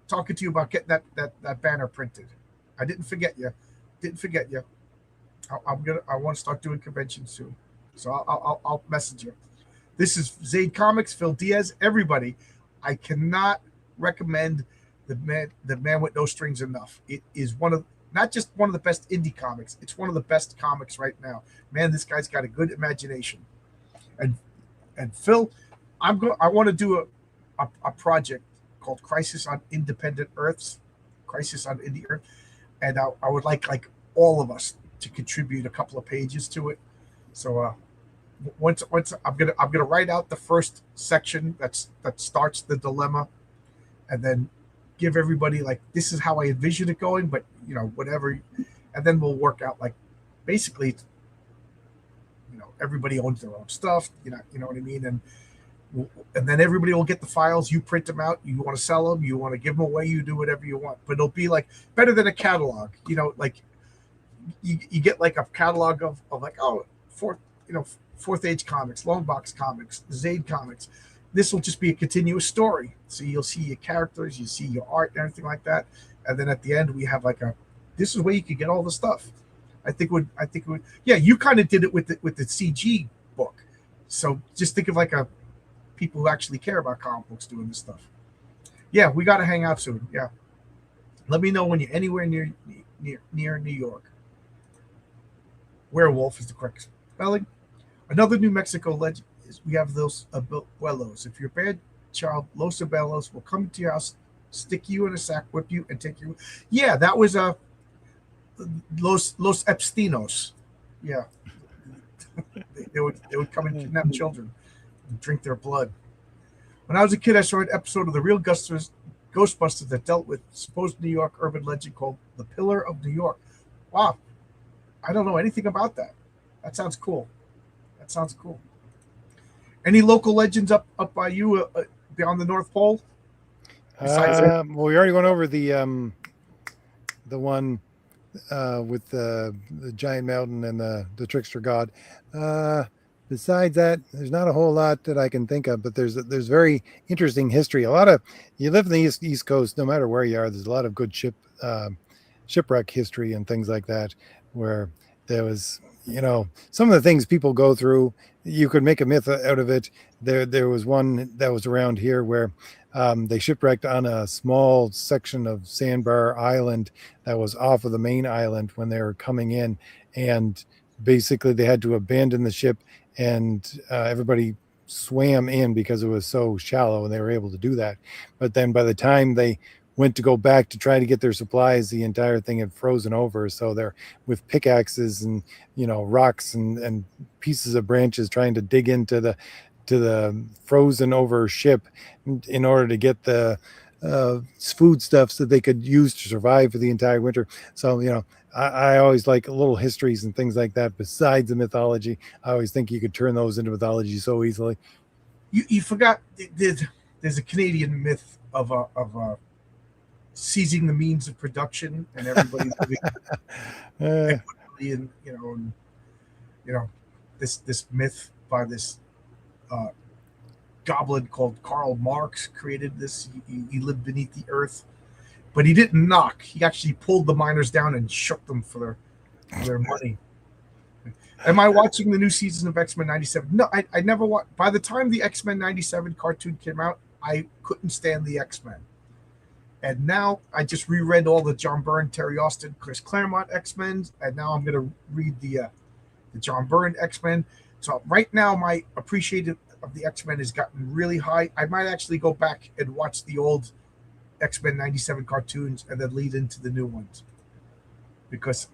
talking to you about getting that banner printed. I didn't forget you. I want to start doing conventions soon, so I'll message you. This is Zaid Comics, Phil Diaz. Everybody, I cannot recommend the Man with No Strings enough. It is not just one of the best indie comics. It's one of the best comics right now. Man, this guy's got a good imagination. And Phil, I want to do a project called Crisis on Independent Earths, Crisis on Indie Earth, and I would like all of us to contribute a couple of pages to it. So once I'm gonna write out the first section that starts the dilemma, and then give everybody this is how I envision it going, but whatever, and then we'll work out basically everybody owns their own stuff, you know what I mean, and then everybody will get the files. You print them out. You want to sell them. You want to give them away. You do whatever you want. But it'll be better than a catalog. You get a catalog of Fourth Age Comics, Longbox Comics, Zaid Comics. this will just be a continuous story. So you'll see your characters, you see your art and everything like that. And then at the end we have like this is where you can get all the stuff. I think it would yeah, you kind of did it with the CG book. So just think of like people who actually care about comic books doing this stuff. Yeah, we got to hang out soon. Yeah. Let me know when you're anywhere near New York. Werewolf is the correct spelling. Another New Mexico legend is we have those abuelos. If you're a bad child, Los Abuelos will come to your house, stick you in a sack, whip you, and take you. Yeah, that was Los Epstinos. Yeah. they would come and kidnap children and drink their blood. When I was a kid, I saw an episode of The Real Ghostbusters that dealt with supposed New York urban legend called the Pillar of New York. Wow. I don't know anything about that. That sounds cool. Any local legends up by you beyond the North Pole? Well, we already went over the one with the giant mountain and the trickster god. Besides that, there's not a whole lot that I can think of, but there's very interesting history. A lot of, you live in the East Coast, no matter where you are, there's a lot of good shipwreck history and things like that, where there was, some of the things people go through, you could make a myth out of it. There was one that was around here where they shipwrecked on a small section of Sandbar Island that was off of the main island when they were coming in, and basically they had to abandon the ship, and everybody swam in because it was so shallow, and they were able to do that. But then by the time they went to go back to try to get their supplies, the entire thing had frozen over. So they're with pickaxes and rocks and pieces of branches trying to dig into the frozen over ship in order to get the foodstuffs that they could use to survive for the entire winter. So I always like little histories and things like that besides the mythology. I always think you could turn those into mythology so easily. You forgot there's a Canadian myth of seizing the means of production, and everybody's living and this myth by this goblin called Karl Marx created this. He lived beneath the earth, but he didn't knock. He actually pulled the miners down and shook them for their money. Am I watching the new season of X-Men 97? No, I never watched. By the time the X-Men 97 cartoon came out, I couldn't stand the X-Men. And now I just reread all the John Byrne, Terry Austin, Chris Claremont X-Men, and now I'm going to read the John Byrne X-Men. So right now my appreciation of the X-Men has gotten really high. I might actually go back and watch the old X-Men 97 cartoons and then lead into the new ones, because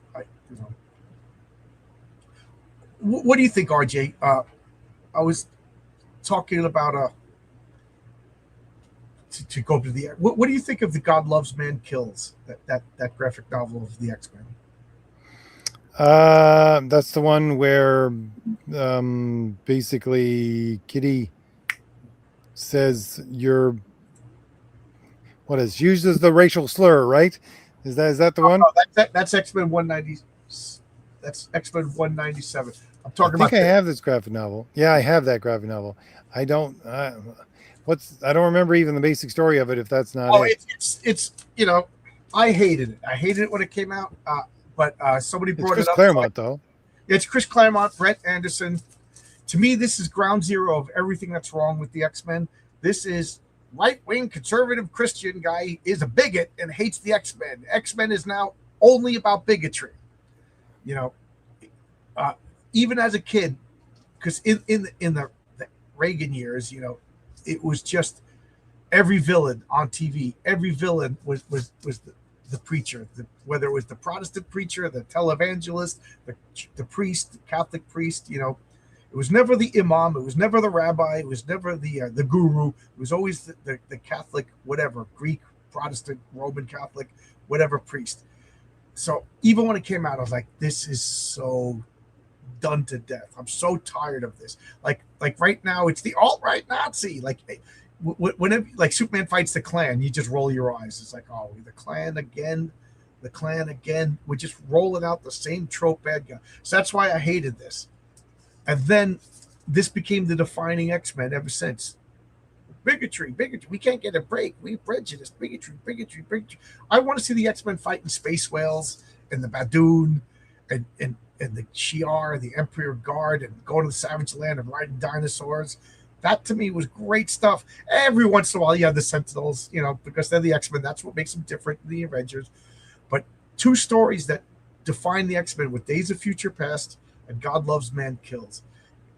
what do you think, RJ? I was talking about to go to the what do you think of the God Loves Man Kills, that graphic novel of the X-Men? That's the one where basically Kitty says uses the racial slur, right? Is that the one? That's X-Men 190. That's X-Men 197. I'm talking about. I have this graphic novel. Yeah, I have that graphic novel. I don't remember even the basic story of it. If that's not it's I hated it. I hated it when it came out. But somebody brought it up. Claremont, though. It's Chris Claremont, Brett Anderson. To me, this is ground zero of everything that's wrong with the X-Men. This is right-wing conservative Christian guy is a bigot and hates the X-Men. X-Men is now only about bigotry. Even as a kid, because in the Reagan years, it was just every villain on TV. Every villain was the preacher, whether it was the Protestant preacher, the televangelist, the priest, the Catholic priest. It was never the imam, it was never the rabbi, it was never the guru. It was always the Catholic, whatever, Greek, Protestant, Roman Catholic, whatever priest. So even when it came out, I was like, this is so done to death. I'm so tired of this. Like right now, it's the alt-right Nazi. Like whenever Superman fights the Klan, you just roll your eyes. It's like, oh, the Klan again. We're just rolling out the same trope bad guy. So that's why I hated this. And then this became the defining X-Men ever since. bigotry, bigotry. We can't get a break. We prejudice, bigotry, bigotry, bigotry. I want to see the X-Men fighting space whales and the Badoon and the Shi'ar, the Emperor Guard, and go to the Savage Land and riding dinosaurs. That to me was great stuff. Every once in a while, you have the Sentinels, because they're the X-Men. That's what makes them different than the Avengers. But two stories that define the X-Men with Days of Future Past and God Loves Man Kills.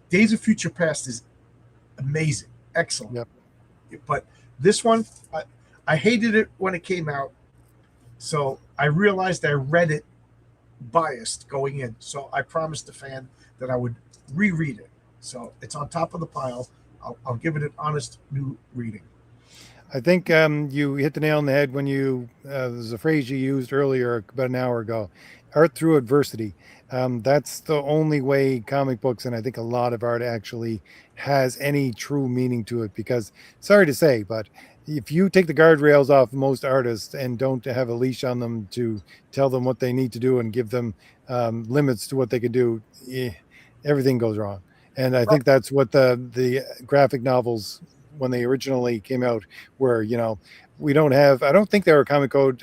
Days of Future Past is amazing, excellent. Yep. But this one, I hated it when it came out. So I realized I read it biased going in. So I promised the fan that I would reread it. So it's on top of the pile. I'll give it an honest new reading. I think you hit the nail on the head when there's a phrase you used earlier about an hour ago, art through adversity. That's the only way comic books, and I think a lot of art actually has any true meaning to it, because sorry to say, but if you take the guardrails off most artists and don't have a leash on them to tell them what they need to do and give them limits to what they can do, everything goes wrong. And I think that's what the graphic novels, when they originally came out, were, we don't have, I don't think they were comic code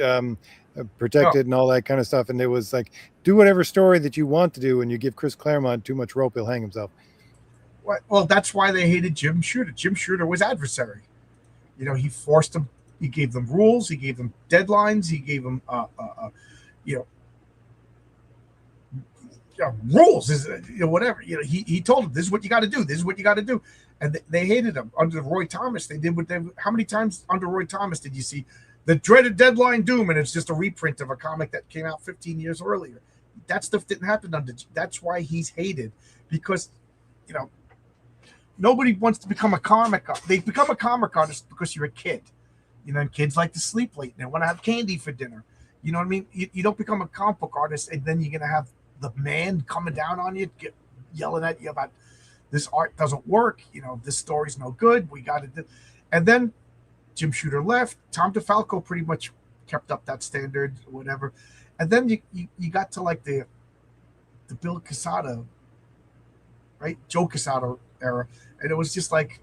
protected and all that kind of stuff. And it was like, do whatever story that you want to do, and you give Chris Claremont too much rope, he'll hang himself. Well, that's why they hated Jim Shooter. Jim Shooter was adversary. He forced them. He gave them rules. He gave them deadlines. He gave them, rules. Is whatever. He told them, this is what you got to do. This is what you got to do. And they hated him. Under Roy Thomas, they did what they. How many times under Roy Thomas did you see the dreaded Deadline Doom, and it's just a reprint of a comic that came out 15 years earlier? That stuff didn't happen under. That's why he's hated, because nobody wants to become a comic. They become a comic artist because you're a kid, and kids like to sleep late and they want to have candy for dinner. You know what I mean? You don't become a comic book artist and then you're gonna have the man coming down on you, yelling at you about this art doesn't work. This story's no good. We got to do. And then Jim Shooter left. Tom DeFalco pretty much kept up that standard, or whatever. And then you got to like the Bill Quesada, right? Joe Quesada era. And it was just like,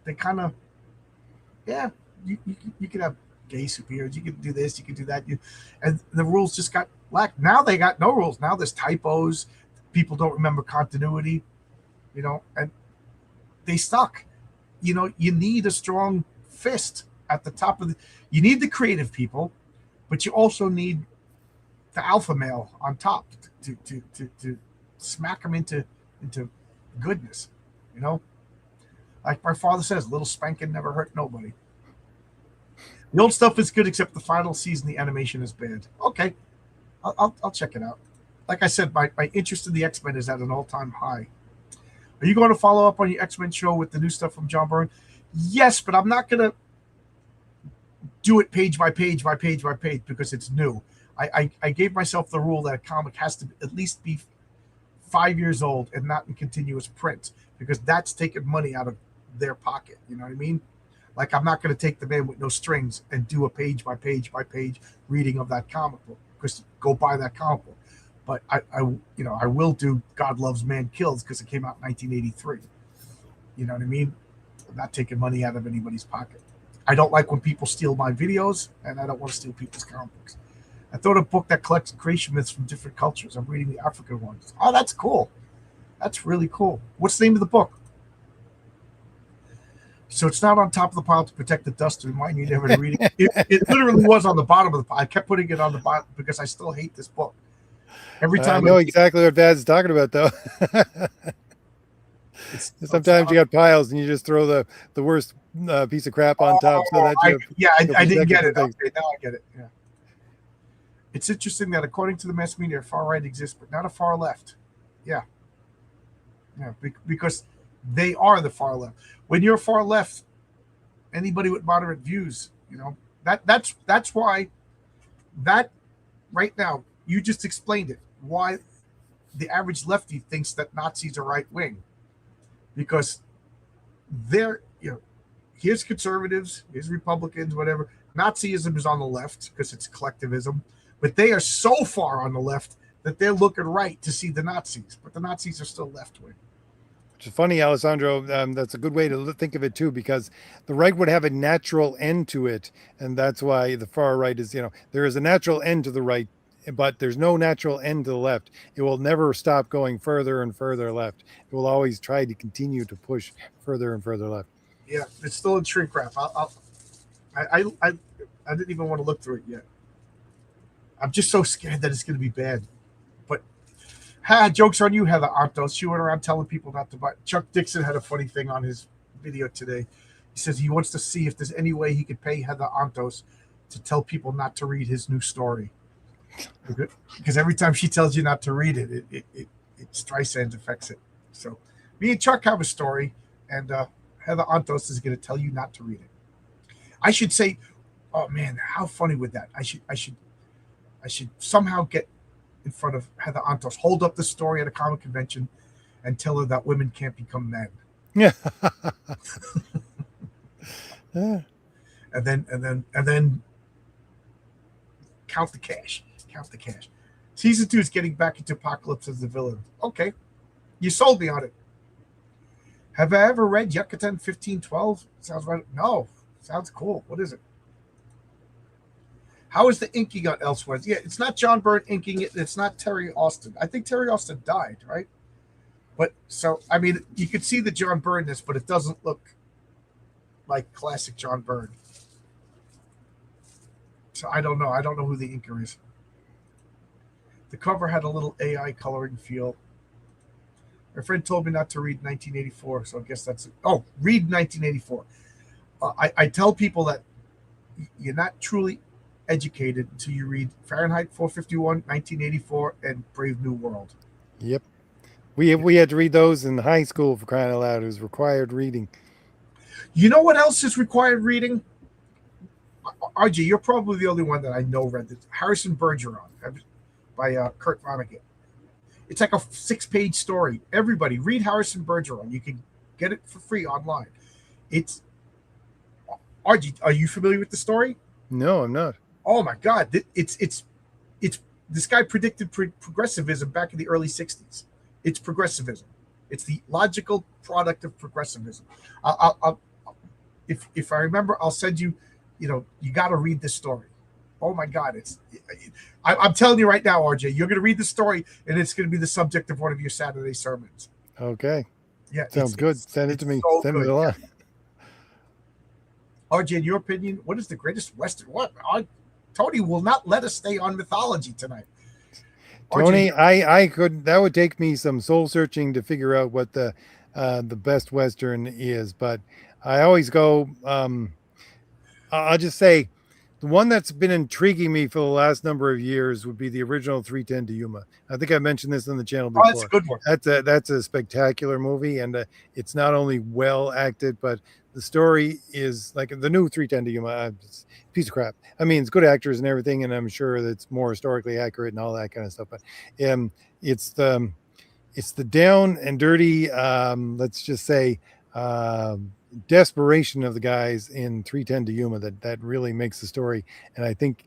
they kind of, you could have gay superheroes, you could do this, you could do that. And the rules just got lack. Now they got no rules. Now there's typos. People don't remember continuity, and they stuck. You need a strong fist at the top of you need the creative people, but you also need the alpha male on top to smack them into goodness. Like my father says, little spanking never hurt nobody. The old stuff is good, except the final season, the animation is bad. Okay, I'll check it out. Like I said, my interest in the X-Men is at an all-time high. Are you going to follow up on your X-Men show with the new stuff from John Byrne? Yes, but I'm not going to do it page by page by page by page because it's new. I gave myself the rule that a comic has to at least be 5 years old and not in continuous print, because that's taking money out of their pocket. You know what I mean? Like, I'm not going to take The Man with No Strings and do a page by page by page reading of that comic book, because go buy that comic book. But I will do God Loves Man Kills because it came out in 1983. You know what I mean? I'm not taking money out of anybody's pocket. I don't like when people steal my videos, and I don't want to steal people's comic books. I thought a book that collects creation myths from different cultures. I'm reading the African ones. Oh, that's cool. That's really cool. What's the name of the book? So it's not on top of the pile to protect the dust to remind you never to read it. It literally was on the bottom of the pile. I kept putting it on the bottom because I still hate this book. Every time I know exactly what Vaz is talking about, though. Sometimes you got piles and you just throw the worst piece of crap on top. So that I didn't get it. Okay, now I get it. Yeah. It's interesting that according to the mass media, far right exists, but not a far left. Yeah. Yeah, because they are the far left. When you're far left, anybody with moderate views, that's why that right now, you just explained it, why the average lefty thinks that Nazis are right wing. Because they're, here's conservatives, here's Republicans, whatever. Nazism is on the left because it's collectivism, but they are so far on the left that they're looking right to see the Nazis, but the Nazis are still left wing. Which is funny, Alessandro. That's a good way to think of it too, because the right would have a natural end to it, and that's why the far right is. There is a natural end to the right, but there's no natural end to the left. It will never stop going further and further left. It will always try to continue to push further and further left. Yeah, it's still in shrink wrap. I didn't even want to look through it yet. I'm just so scared that it's going to be bad. But jokes on you, Heather Antos. She went around telling people not to buy. Chuck Dixon had a funny thing on his video today. He says he wants to see if there's any way he could pay Heather Antos to tell people not to read his new story. Because every time she tells you not to read it, it Streisand affects it. So me and Chuck have a story, and Heather Antos is going to tell you not to read it. I should say, oh man, how funny would that? I should somehow get in front of Heather Antos, hold up the story at a comic convention, and tell her that women can't become men. Yeah. And then count the cash. Count the cash. Season 2 is getting back into Apocalypse as the villain. Okay, you sold me on it. Have I ever read Yucatan 1512? Sounds right. No, sounds cool. What is it? How is the inking on Elsewhere? Yeah, it's not John Byrne inking it. It's not Terry Austin. I think Terry Austin died, right? But so, I mean, you could see the John Byrne-ness, but it doesn't look like classic John Byrne. So I don't know. I don't know who the inker is. The cover had a little AI coloring feel. My friend told me not to read 1984, so I guess that's it. Oh, read 1984. I tell people that you're not truly educated until you read Fahrenheit 451, 1984, and Brave New World. Yep. We had to read those in high school, for crying out loud. It was required reading. You know what else is required reading? RJ, you're probably the only one that I know read this. Harrison Bergeron by Kurt Vonnegut. It's like a 6-page story. Everybody read Harrison Bergeron. You can get it for free online. It's RJ. Are you familiar with the story? No, I'm not. Oh my God! It's this guy predicted progressivism back in the early '60s. It's progressivism. It's the logical product of progressivism. If I remember, I'll send you. You got to read this story. Oh my God! I'm telling you right now, RJ, you're going to read the story, and it's going to be the subject of one of your Saturday sermons. Okay. Yeah, sounds good. Send it to me. So Send it along. RJ, in your opinion, what is the greatest Western? What? Tony will not let us stay on mythology tonight. Tony, I could. That would take me some soul searching to figure out what the best Western is, but I always go. I'll just say the one that's been intriguing me for the last number of years would be the original 310 to Yuma. I think I mentioned this on the channel before. Oh, that's a good one. That's a spectacular movie, and it's not only well acted, but the story is like the new 310 to Yuma. It's a piece of crap. I mean, it's good actors and everything, and I'm sure that's more historically accurate and all that kind of stuff. But it's the down and dirty. Let's just say. Desperation of the guys in 310 to Yuma that really makes the story. And I think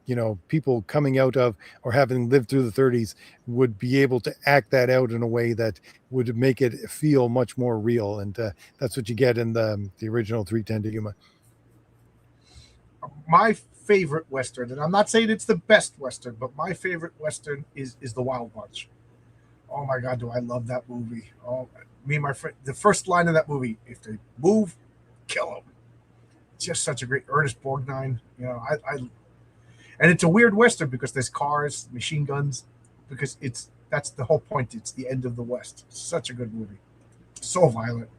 people coming out of or having lived through the 30s would be able to act that out in a way that would make it feel much more real, and that's what you get in the original 310 to Yuma. My favorite Western, and I'm not saying it's the best Western, but my favorite Western is The Wild Bunch. Oh my God, do I love that movie. Oh, me and my friend, the first line of that movie, if they move, kill them. Just such a great Ernest Borgnine. And it's a weird Western because there's cars, machine guns, because that's the whole point. It's the end of the West. Such a good movie. So violent.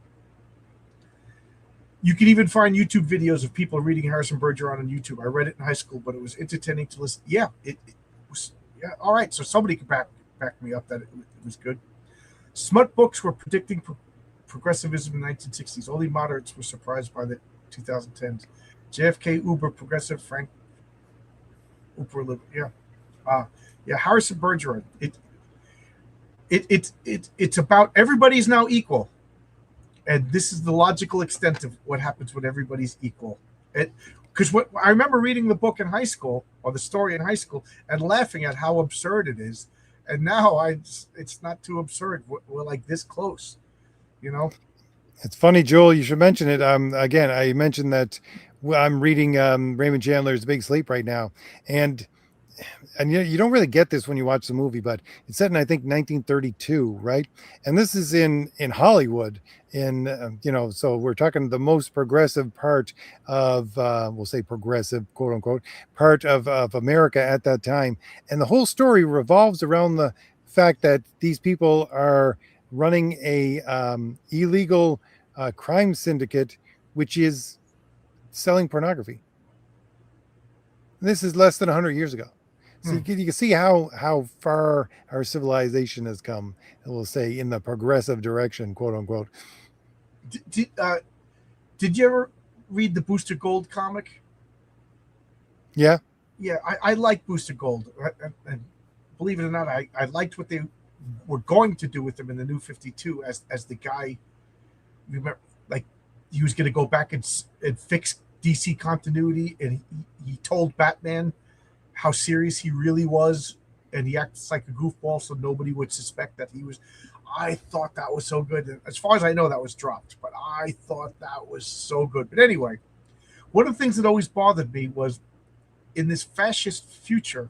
You can even find YouTube videos of people reading Harrison Bergeron on YouTube. I read it in high school, but it was entertaining to listen. Yeah, it was. Yeah, all right. So somebody could back me up that it was good. Smut books were predicting progressivism in the 1960s. Only moderates were surprised by the 2010s. JFK, uber progressive, Frank, uber, yeah. Harrison Bergeron. It's about everybody's now equal, and this is the logical extent of what happens when everybody's equal. Because what I remember reading the book in high school, or the story in high school, and laughing at how absurd it is. And now it's not too absurd. We're like this close. You know, It's funny, Joel. You should mention it. Again, I mentioned that I'm reading Raymond Chandler's Big Sleep right now, and you don't really get this when you watch the movie, but it's set in I think 1932, right? And this is in Hollywood, in so we're talking the most progressive part of we'll say progressive, quote unquote, part of America at that time, and the whole story revolves around the fact that these people are running a illegal crime syndicate, which is selling pornography. This is less than 100 years ago. So you can see how far our civilization has come, and we'll say in the progressive direction, quote unquote. Did you ever read the Booster Gold comic? Yeah. Yeah, I like Booster Gold. And believe it or not, I liked what they were going to do with him in the New 52 as the guy. Remember, like he was going to go back and fix DC continuity, and he told Batman how serious he really was, and he acts like a goofball, so nobody would suspect that he was. I thought that was so good. As far as I know, that was dropped, but I thought that was so good. But anyway, one of the things that always bothered me was in this fascist future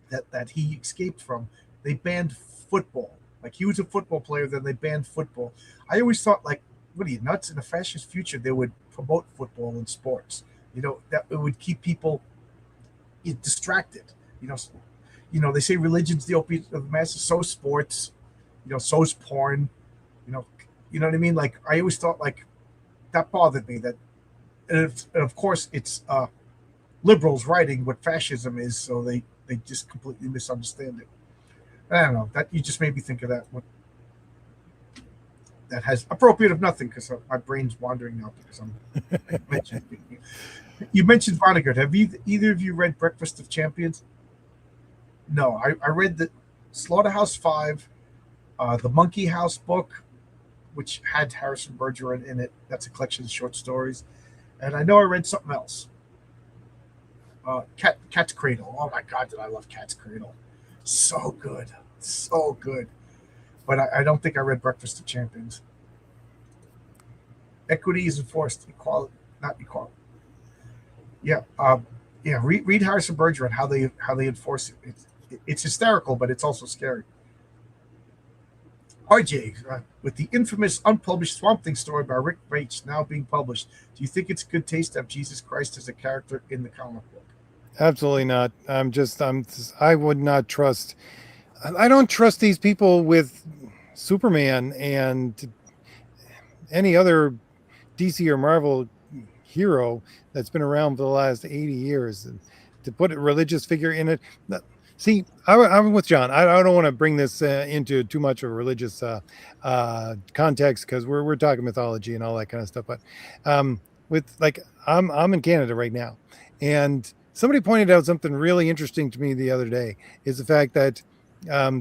that he escaped from, they banned football. Like he was a football player, then they banned football. I always thought, like, what are you nuts? In a fascist future, they would promote football and sports. That it would keep people distracted. They say religion's the opiate of the masses. So sports, so's porn. You know what I mean. Like I always thought, like that bothered me. That, and of course, it's liberals writing what fascism is, so they just completely misunderstand it. I don't know. That you just made me think of that one. That has appropriate of nothing because my brain's wandering now because I'm mentioning. You mentioned Vonnegut. Have either of you read Breakfast of Champions? No, I read the Slaughterhouse-Five, the Monkey House book, which had Harrison Bergeron in it. That's a collection of short stories. And I know I read something else. Cat's Cradle. Oh my God, did I love Cat's Cradle. So good. So good. But I don't think I read Breakfast of Champions. Equity is enforced. Equality, not equality. Yeah. Read Harrison Bergeron, how they enforce it. It's hysterical, but it's also scary. RJ, with the infamous unpublished Swamp Thing story by Rick Veitch now being published, do you think it's good taste to have Jesus Christ as a character in the comic book? Absolutely not. I would not trust. I don't trust these people with Superman and any other DC or Marvel hero that's been around for the last 80 years. And to put a religious figure in it. See, I'm with John. I don't want to bring this into too much of a religious context because we're talking mythology and all that kind of stuff. But I'm in Canada right now, and somebody pointed out something really interesting to me the other day is the fact that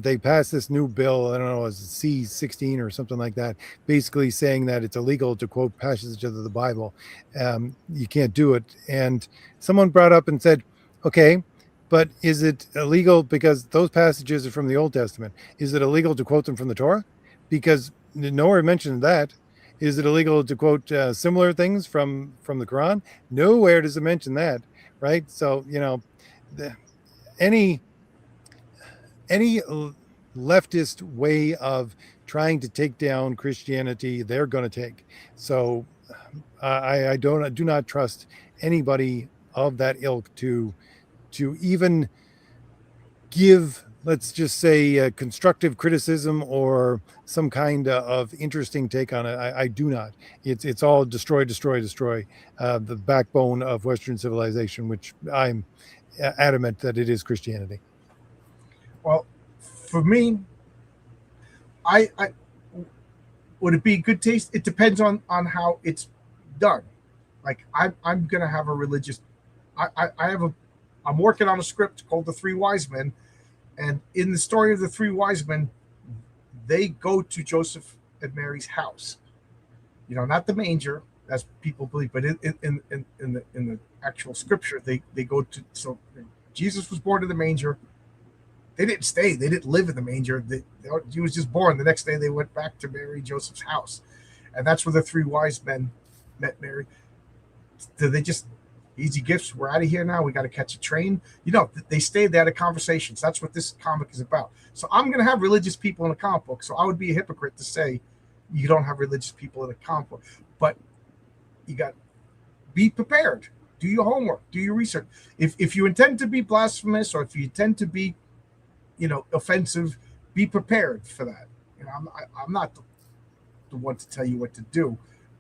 they passed this new bill. I don't know, it was C-16 or something like that, basically saying that it's illegal to quote passages of the Bible. You can't do it. And someone brought up and said, okay, but is it illegal because those passages are from the Old Testament? Is it illegal to quote them from the Torah? Because nowhere mentioned that. Is it illegal to quote similar things from the Quran? Nowhere does it mention that, right? So, any leftist way of trying to take down Christianity, they're going to take. So I do not trust anybody of that ilk to even give, let's just say, constructive criticism or some kind of interesting take on it. I do not. It's all destroy, the backbone of Western civilization, which I'm adamant that it is Christianity. Well, for me, I would it be good taste? It depends on how it's done. Like I'm gonna have a religious. I'm working on a script called The Three Wise Men, and in the story of the Three Wise Men, they go to Joseph and Mary's house. Not the manger, as people believe, but in the actual scripture, they go to. So Jesus was born in the manger. They didn't stay. They didn't live in the manger. He was just born. The next day they went back to Mary and Joseph's house. And that's where the three wise men met Mary. Did they just easy gifts? We're out of here now. We got to catch a train. They stayed. They had a conversations. That's what this comic is about. So I'm going to have religious people in a comic book. So I would be a hypocrite to say you don't have religious people in a comic book. But you got be prepared. Do your homework. Do your research. If you intend to be blasphemous or if you intend to be, offensive, be prepared for that. I'm not the one to tell you what to do,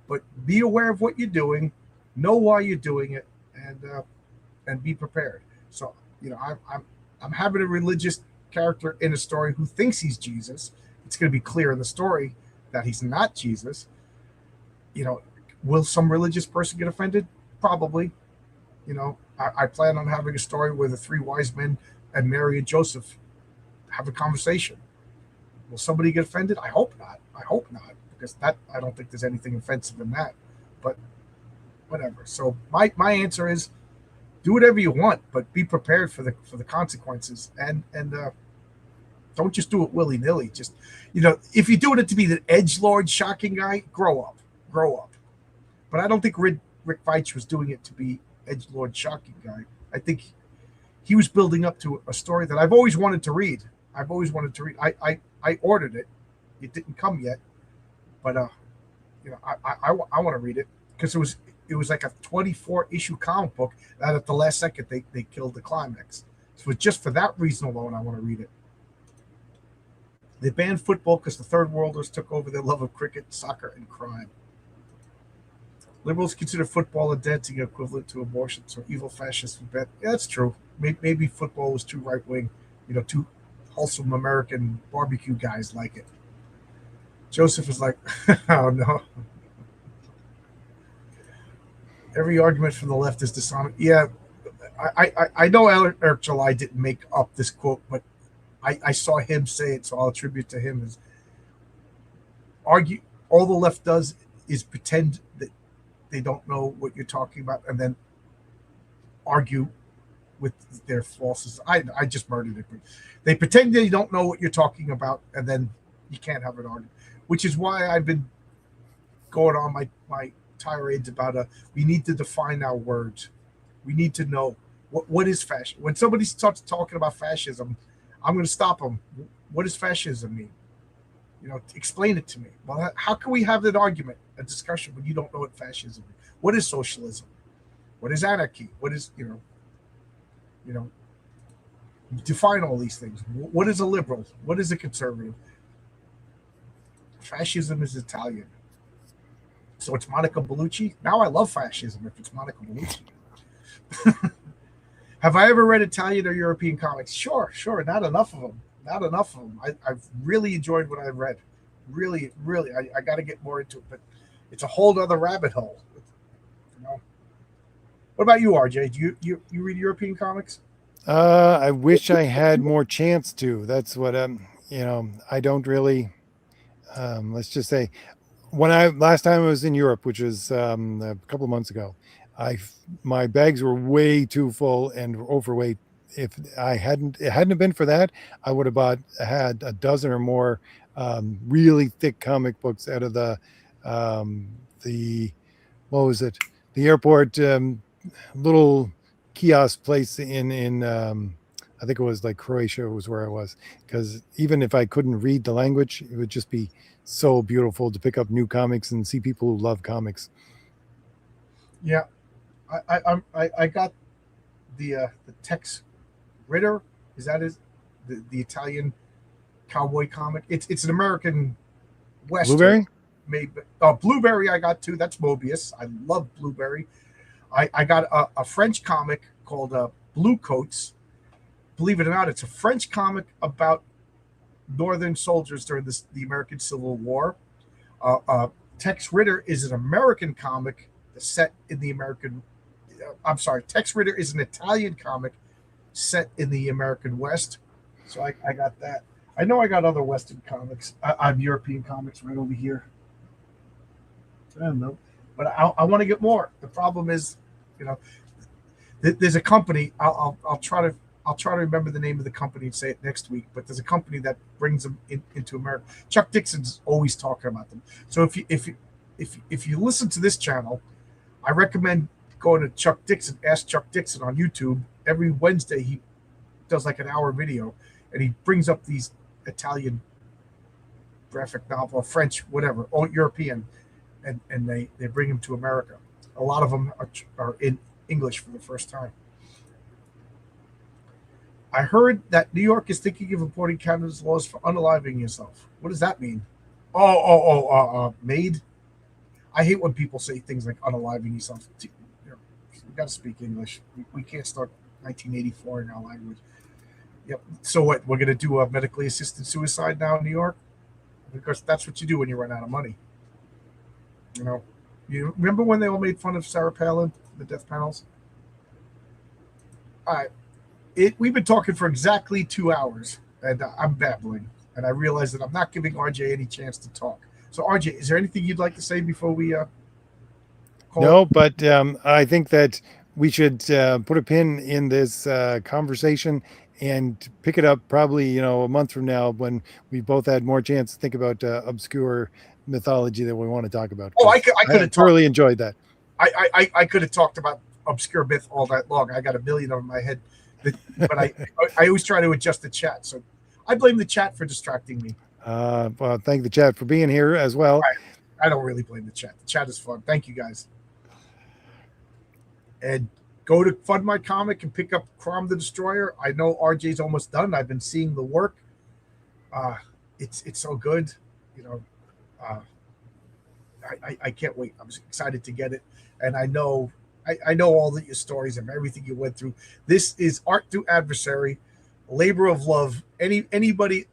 but be aware of what you're doing, know why you're doing it, and be prepared. So I'm having a religious character in a story who thinks he's Jesus. It's going to be clear in the story that he's not Jesus. Will some religious person get offended? Probably. I plan on having a story where the three wise men and Mary and Joseph have a conversation. Will somebody get offended? I hope not. Because I don't think there's anything offensive in that. But whatever. So my answer is do whatever you want, but be prepared for the consequences. And don't just do it willy-nilly. Just if you're doing it to be the edgelord shocking guy, grow up. But I don't think Rick Veitch was doing it to be edgelord shocking guy. I think he was building up to a story that I've always wanted to read. I ordered it. It didn't come yet, but I want to read it because it was like a 24 issue comic book that at the last second they killed the climax. So just for that reason alone, I want to read it. They banned football because the third worlders took over their love of cricket, soccer, and crime. Liberals consider football and dancing equivalent to abortion, so evil fascists would bet. Yeah, that's true. Maybe football was too right wing, too wholesome American barbecue guys like it. Joseph is like, oh no. Every argument from the left is dishonest. Yeah, I know Eric July didn't make up this quote, but I saw him say it, so I'll attribute to him as argue. All the left does is pretend that they don't know what you're talking about and then argue with their falses. I just murdered it. But they pretend they don't know what you're talking about, and then you can't have an argument, which is why I've been going on my tirades about we need to define our words. We need to know what is fascism. When somebody starts talking about fascism, I'm going to stop them. What does fascism mean? Explain it to me. Well, how can we have an argument, a discussion, when you don't know what fascism is? What is socialism? What is anarchy? What is, define all these things. What is a liberal? What is a conservative? Fascism is Italian. So it's Monica Bellucci. Now I love fascism if it's Monica Bellucci. Have I ever read Italian or European comics? Sure. Not enough of them. I've really enjoyed what I've read. Really. I got to get more into it, but it's a whole other rabbit hole. What about you, RJ? Do you read European comics? I wish I had more chance to. That's what I don't really. Let's just say, last time I was in Europe, which was a couple of months ago, my bags were way too full and overweight. If it hadn't been for that, I would have had a dozen or more really thick comic books out of the what was it? The airport little kiosk place in I think it was like Croatia was where I was, because even if I couldn't read the language, it would just be so beautiful to pick up new comics and see people who love comics. Yeah, I got the Tex Ritter. Is that the Italian cowboy comic? It's an American Western. Blueberry? Maybe Blueberry I got too. That's Mobius. I love Blueberry. I got a French comic called Blue Coats. Believe it or not, it's a French comic about Northern soldiers during the American Civil War. Tex Ritter is an American comic set in the American. I'm sorry, Tex Ritter is an Italian comic set in the American West. So I got that. I know I got other Western comics. I have European comics right over here. I don't know, but I want to get more. The problem is, there's a company. I'll try to I'll try to remember the name of the company and say it next week. But there's a company that brings them into America. Chuck Dixon's always talking about them. So if you listen to this channel, I recommend going to Chuck Dixon, Ask Chuck Dixon on YouTube. Every Wednesday he does like an hour video, and he brings up these Italian graphic novel, French, whatever, all European, and they bring them to America. A lot of them are in English for the first time. I heard that New York is thinking of importing Canada's laws for unaliving yourself. What does that mean? Made. I hate when people say things like unaliving yourself. We got to speak English. We can't start 1984 in our language. Yep. So what? We're going to do a medically assisted suicide now in New York? Because that's what you do when you run out of money. You know, you remember when they all made fun of Sarah Palin, the death panels? All right. We've been talking for exactly 2 hours, and I'm babbling, and I realize that I'm not giving RJ any chance to talk. So, RJ, is there anything you'd like to say before we No, but I think that we should put a pin in this conversation and pick it up probably, a month from now when we both had more chance to think about obscure mythology that we want to talk about. Oh, I could have thoroughly enjoyed that. I could have talked about obscure myth all night long. I got a million of them in my head. But I always try to adjust the chat. So I blame the chat for distracting me. Well, thank the chat for being here as well. I don't really blame the chat. The chat is fun. Thank you, guys. And go to Fund My Comic and pick up Crom the Destroyer. I know RJ's almost done. I've been seeing the work. It's so good. I can't wait. I'm excited to get it. And I know all of your stories and everything you went through. This is Art Through Adversary, labor of love. Anybody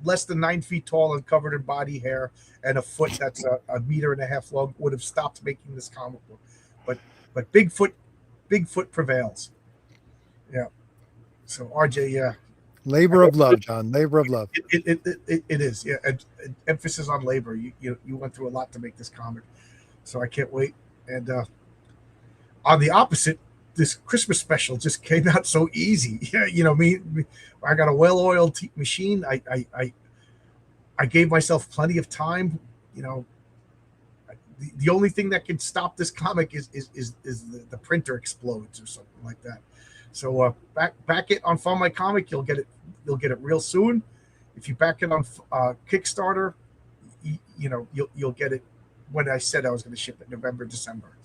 less than 9 feet tall and covered in body hair and a foot that's a meter and a half long would have stopped making this comic book. But Bigfoot prevails. Yeah. So RJ, yeah. Labor of love, John. Labor of love. It is. Yeah. And emphasis on labor. You went through a lot to make this comic. So I can't wait. And on the opposite, this Christmas special just came out so easy. Yeah, I got a well-oiled machine. I gave myself plenty of time. The only thing that can stop this comic is the printer explodes or something like that. So back it on Fund My Comic, you'll get it real soon. If you back it on Kickstarter, you'll get it when I said I was going to ship it November, December.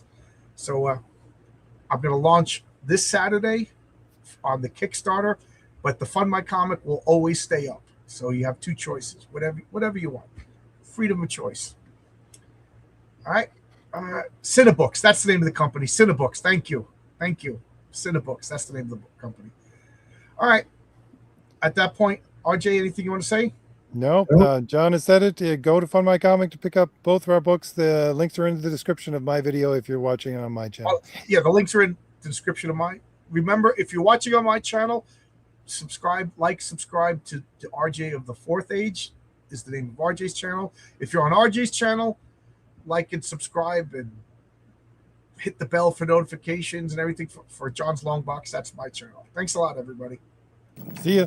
So I'm going to launch this Saturday on the Kickstarter, but the Fund My Comic will always stay up. So you have two choices, whatever you want. Freedom of choice. All right. Cinebooks. That's the name of the company. Cinebooks. Thank you. Cinebooks. That's the name of the company. All right. At that point, RJ, anything you want to say? No, John has said it. Go to Fund My Comic to pick up both of our books. The links are in the description of my video if you're watching on my channel. Yeah, the links are in the description of mine. Remember, if you're watching on my channel, subscribe to RJ of the Fourth Age is the name of RJ's channel. If you're on RJ's channel, like and subscribe and hit the bell for notifications and everything for John's Long Box. That's my channel. Thanks a lot, everybody. See ya.